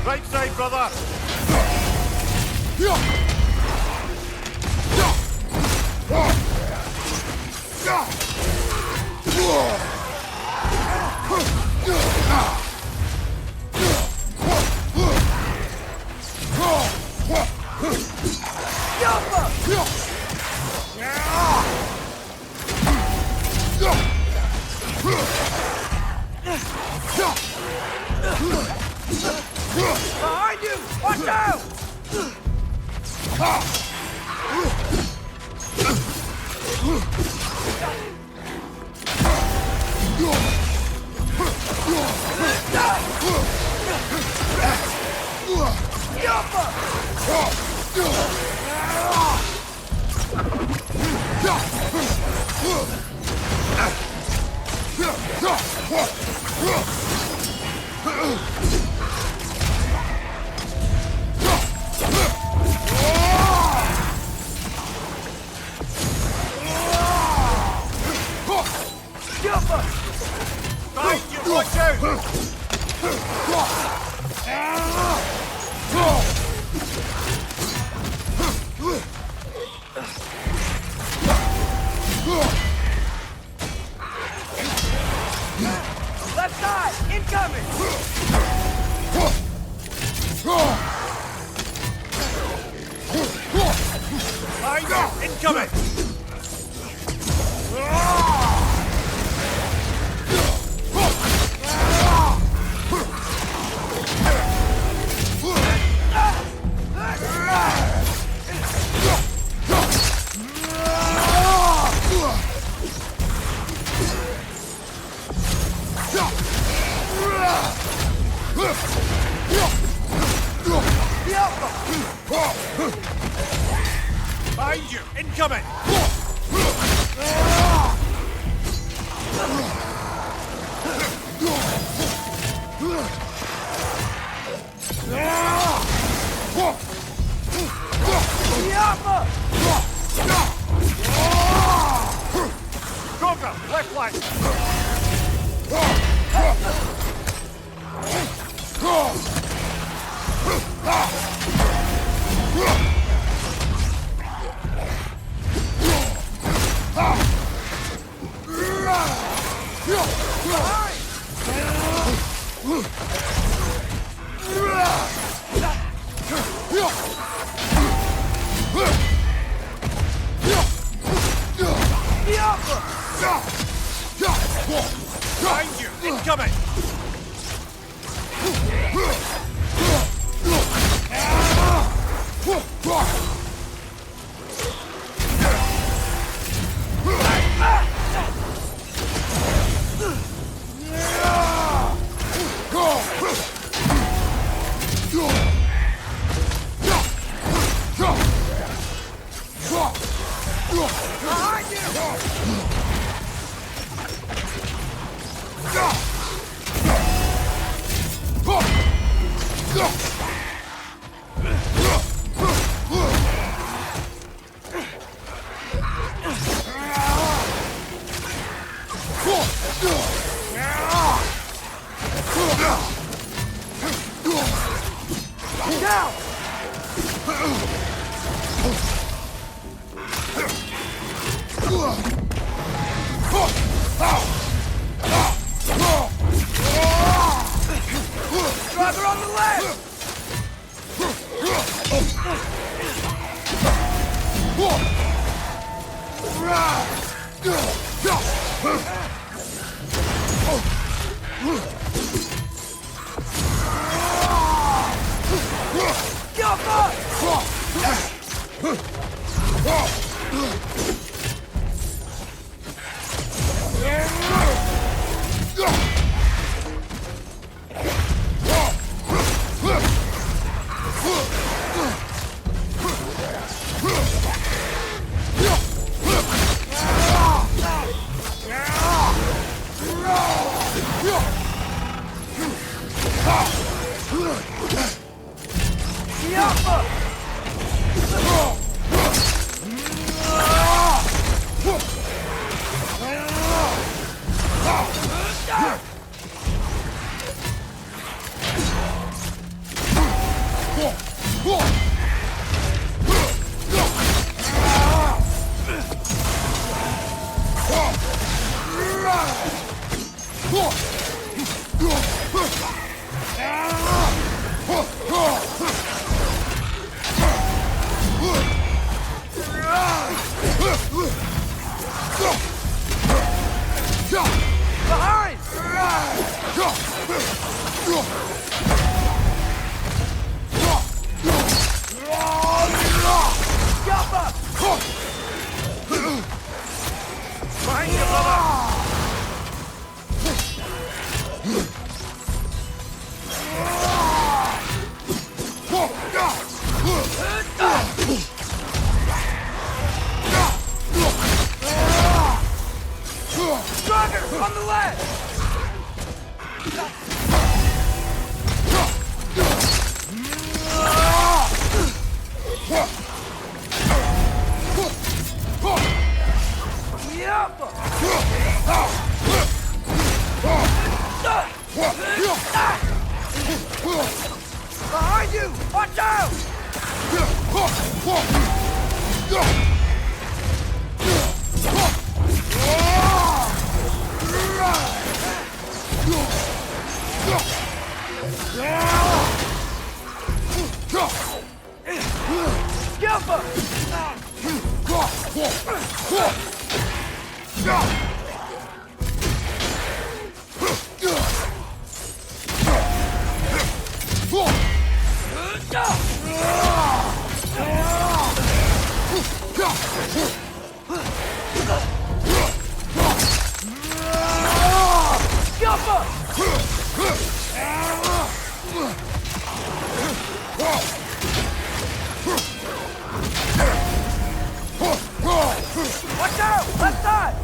Right side, brother! Behind you! Watch out! Watch out! Left side! Incoming! Behind you! Incoming! Behind you! Incoming! Joker! Left flank! Behind you! Incoming! Brother on the left! Behind you! Watch out! Watch out! Left side!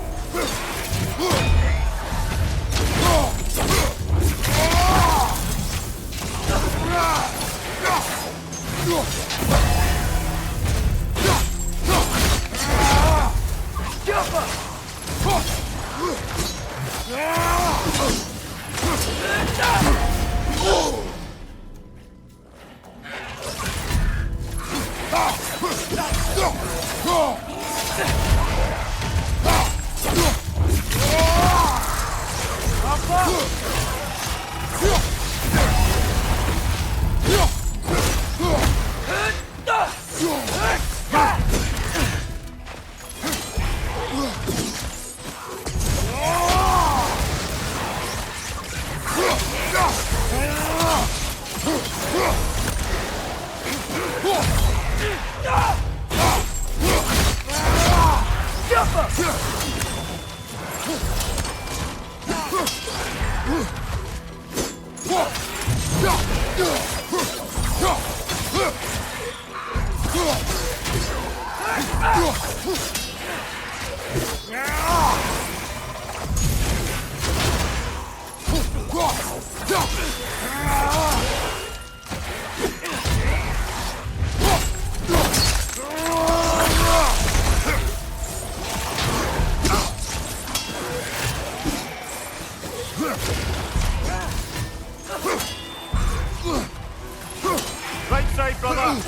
Right side, brother!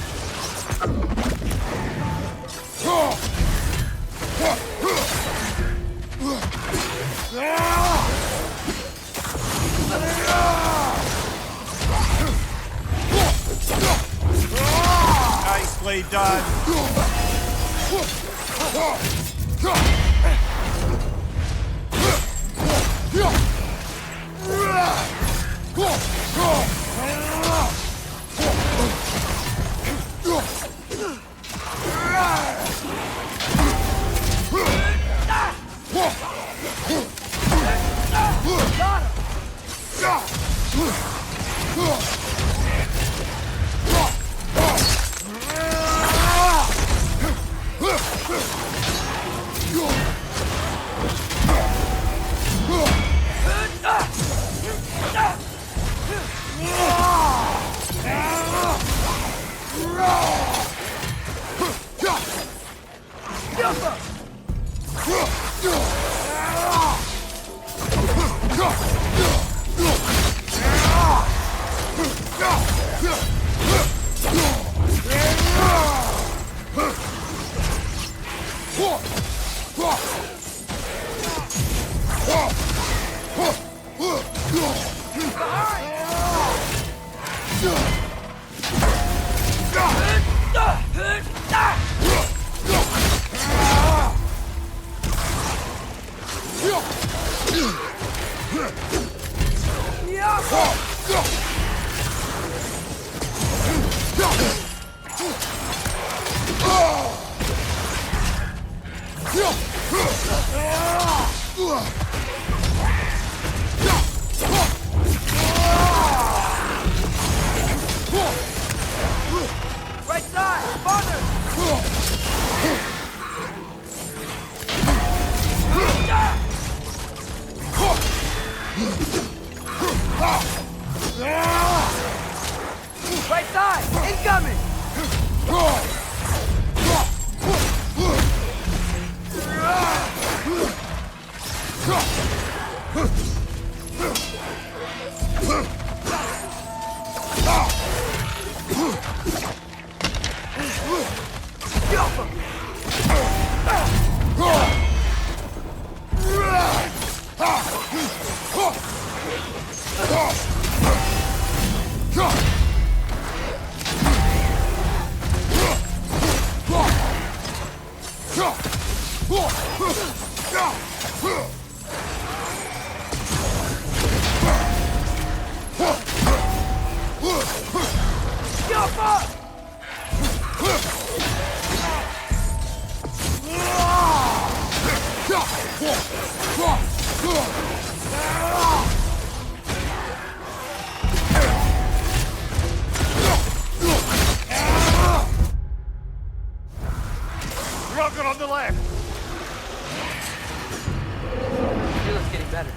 Nicely done! Right side! Father! Right side! Incoming! Rocket on the left! Feeling's getting better.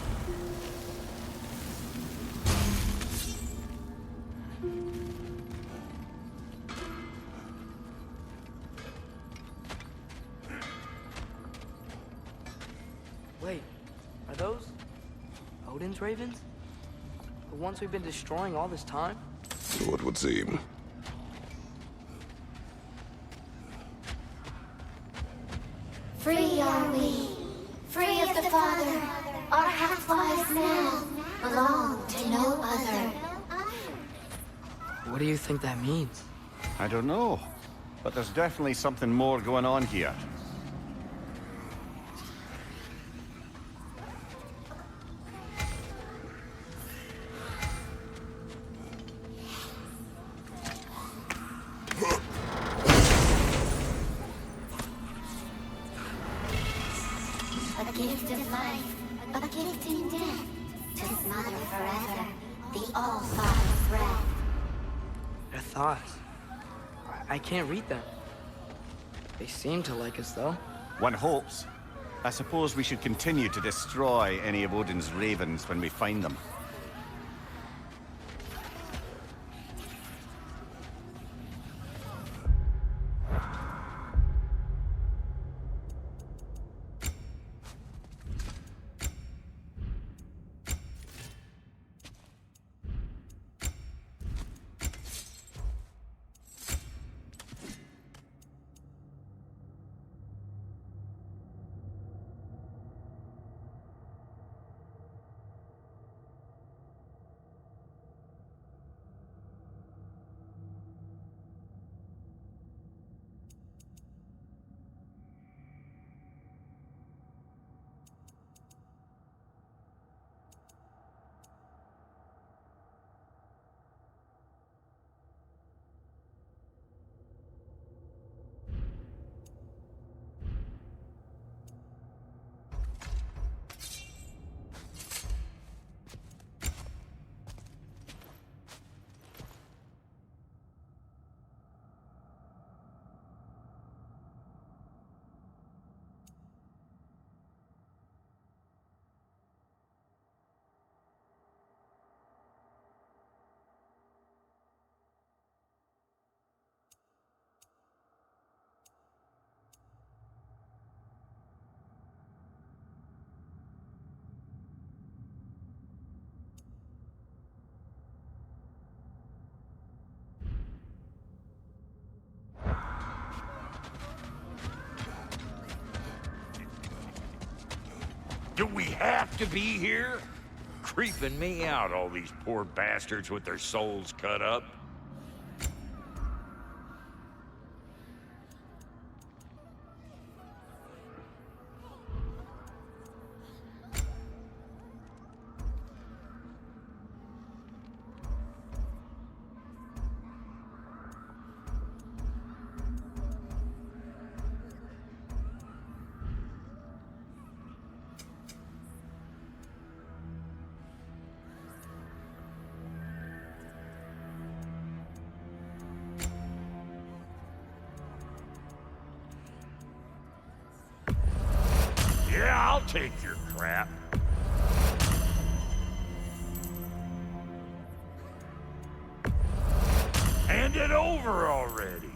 Wait, are those Odin's ravens? The ones we've been destroying all this time? So it would seem. Free are we, free of the Father. Our half-lives now belong to no other. What do you think that means? I don't know, but there's definitely something more going on here. A gift of life, a gift in death, to smother forever the all-father's breath. Their thoughts. I can't read them. They seem to like us, though. One hopes. I suppose we should continue to destroy any of Odin's ravens when we find them. Do we have to be here? Creeping me out, all these poor bastards with their souls cut up. Yeah, I'll take your crap. Hand it over already.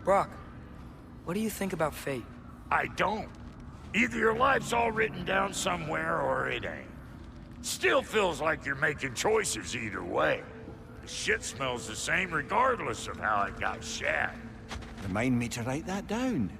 Brock, what do you think about fate? I don't. Either your life's all written down somewhere or it ain't. Still feels like you're making choices either way. The shit smells the same regardless of how it got shat. Remind me to write that down.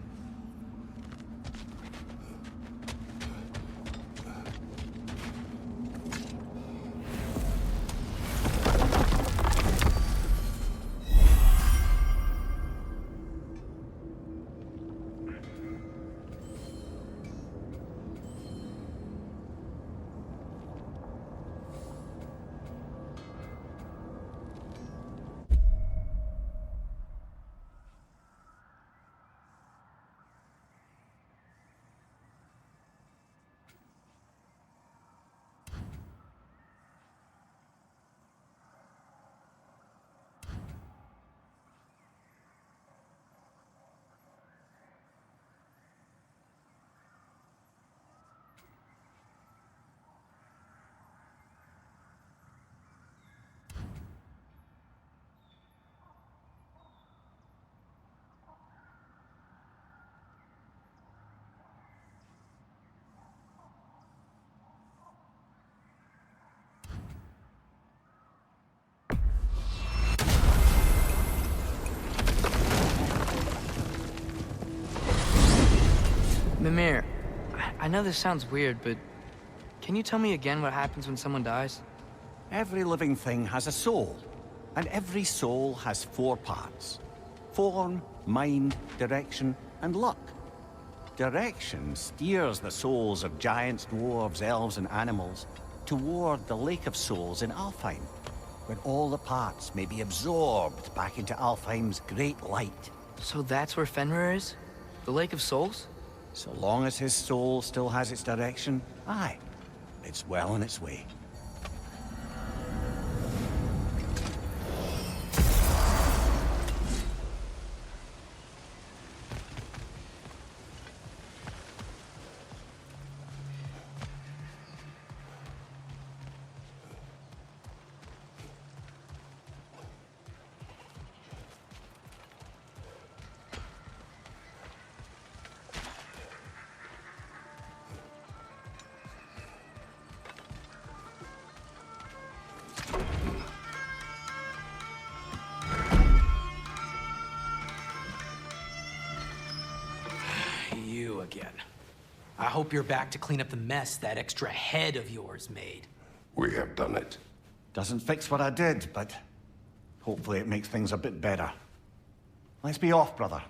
Mimir, I know this sounds weird, but can you tell me again what happens when someone dies? Every living thing has a soul, and every soul has 4 parts. Form, mind, direction, and luck. Direction steers the souls of giants, dwarves, elves, and animals toward the Lake of Souls in Alfheim, where all the parts may be absorbed back into Alfheim's great light. So that's where Fenrir is? The Lake of Souls? So long as his soul still has its direction, aye, it's well on its way. You again. I hope you're back to clean up the mess that extra head of yours made. We have done it. Doesn't fix what I did, but hopefully it makes things a bit better. Let's be off, brother.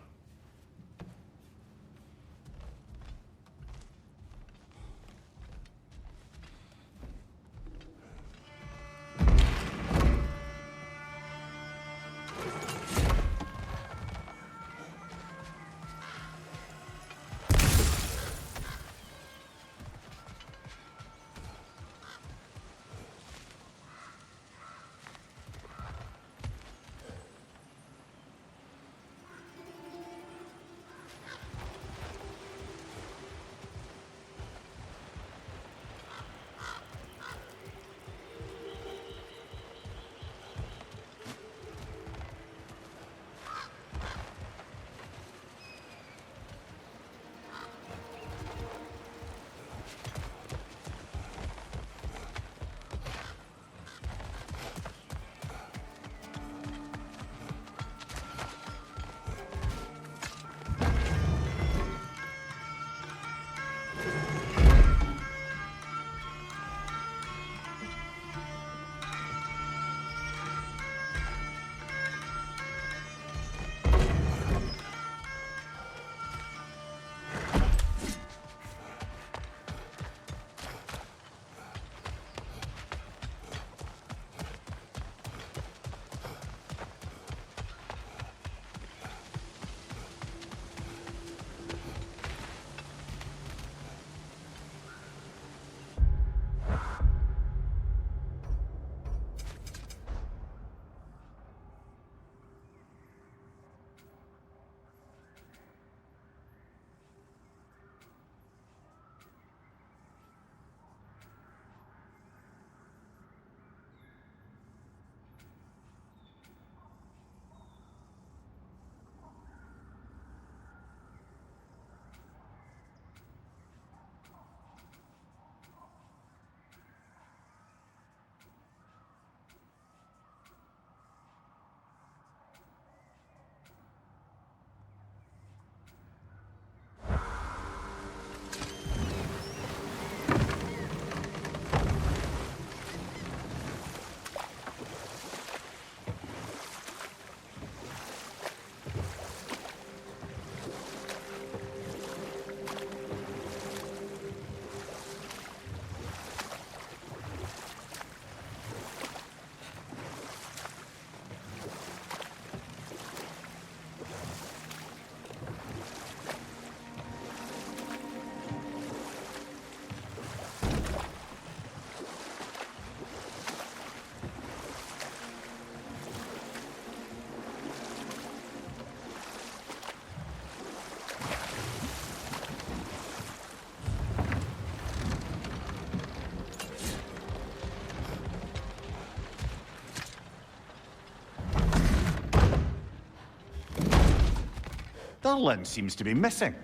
Merlin seems to be missing.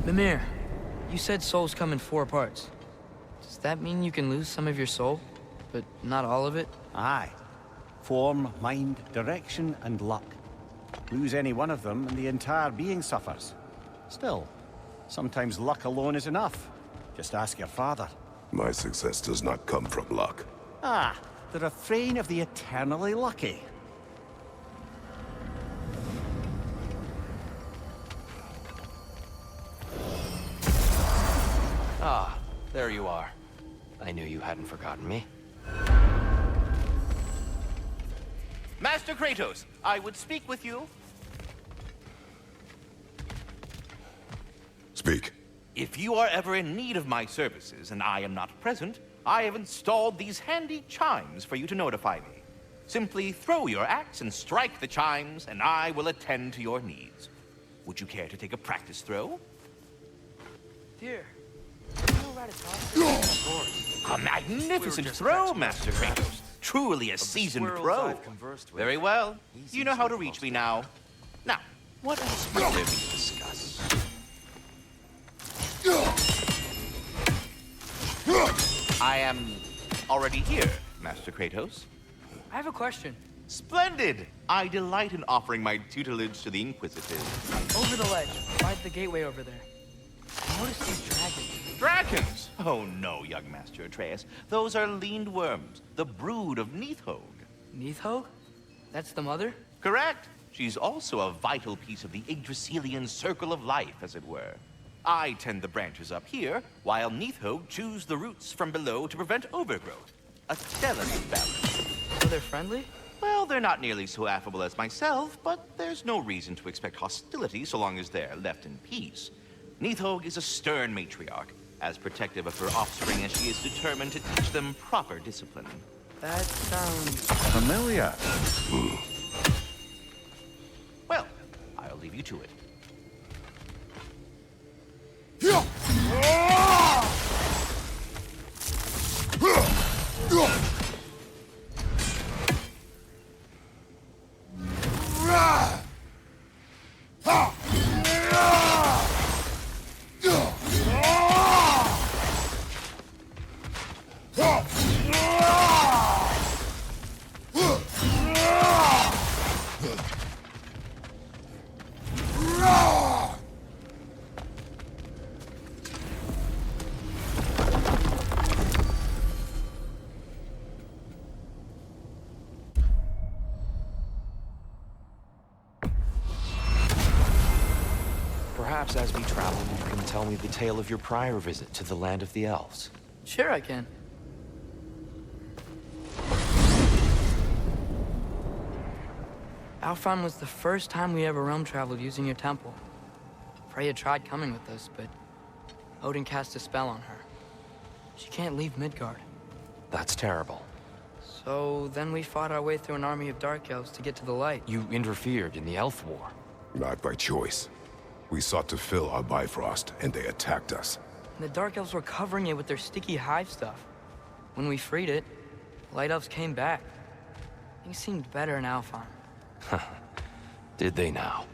Mimir, you said souls come in 4 parts. Does that mean you can lose some of your soul, but not all of it? Aye. Form, mind, direction, and luck. Lose any one of them and the entire being suffers. Still, sometimes luck alone is enough. Just ask your father. My success does not come from luck. Ah, the refrain of the eternally lucky. Ah, there you are. I knew you hadn't forgotten me. Master Kratos, I would speak with you. Speak. If you are ever in need of my services and I am not present, I have installed these handy chimes for you to notify me. Simply throw your axe and strike the chimes, and I will attend to your needs. Would you care to take a practice throw? Dear. A magnificent throw, Master Kratos. Truly a seasoned pro. Very well. You know how to reach me now. Now, what else will there be to discuss? I am already here, Master Kratos. I have a question. Splendid! I delight in offering my tutelage to the Inquisitive. Over the ledge, by the gateway over there. I noticed these dragons. Dragons? Oh no, young Master Atreus. Those are leaned worms, the brood of Nidhogg. Nidhogg? That's the mother? Correct. She's also a vital piece of the Yggdrasilian circle of life, as it were. I tend the branches up here, while Nidhogg chews the roots from below to prevent overgrowth. A delicate balance. So they're friendly? Well, they're not nearly so affable as myself, but there's no reason to expect hostility so long as they're left in peace. Nidhogg is a stern matriarch, as protective of her offspring as she is determined to teach them proper discipline. That sounds... familiar. Well, I'll leave you to it. Perhaps as we travel, you can tell me the tale of your prior visit to the land of the elves. Sure I can. Alfheim was the first time we ever realm traveled using your temple. Freya tried coming with us, but Odin cast a spell on her. She can't leave Midgard. That's terrible. So then we fought our way through an army of dark elves to get to the light. You interfered in the Elf War. Not by choice. We sought to fill our Bifrost, and they attacked us. And the Dark Elves were covering it with their sticky hive stuff. When we freed it, Light Elves came back. Things seemed better in Alfheim. Did they now?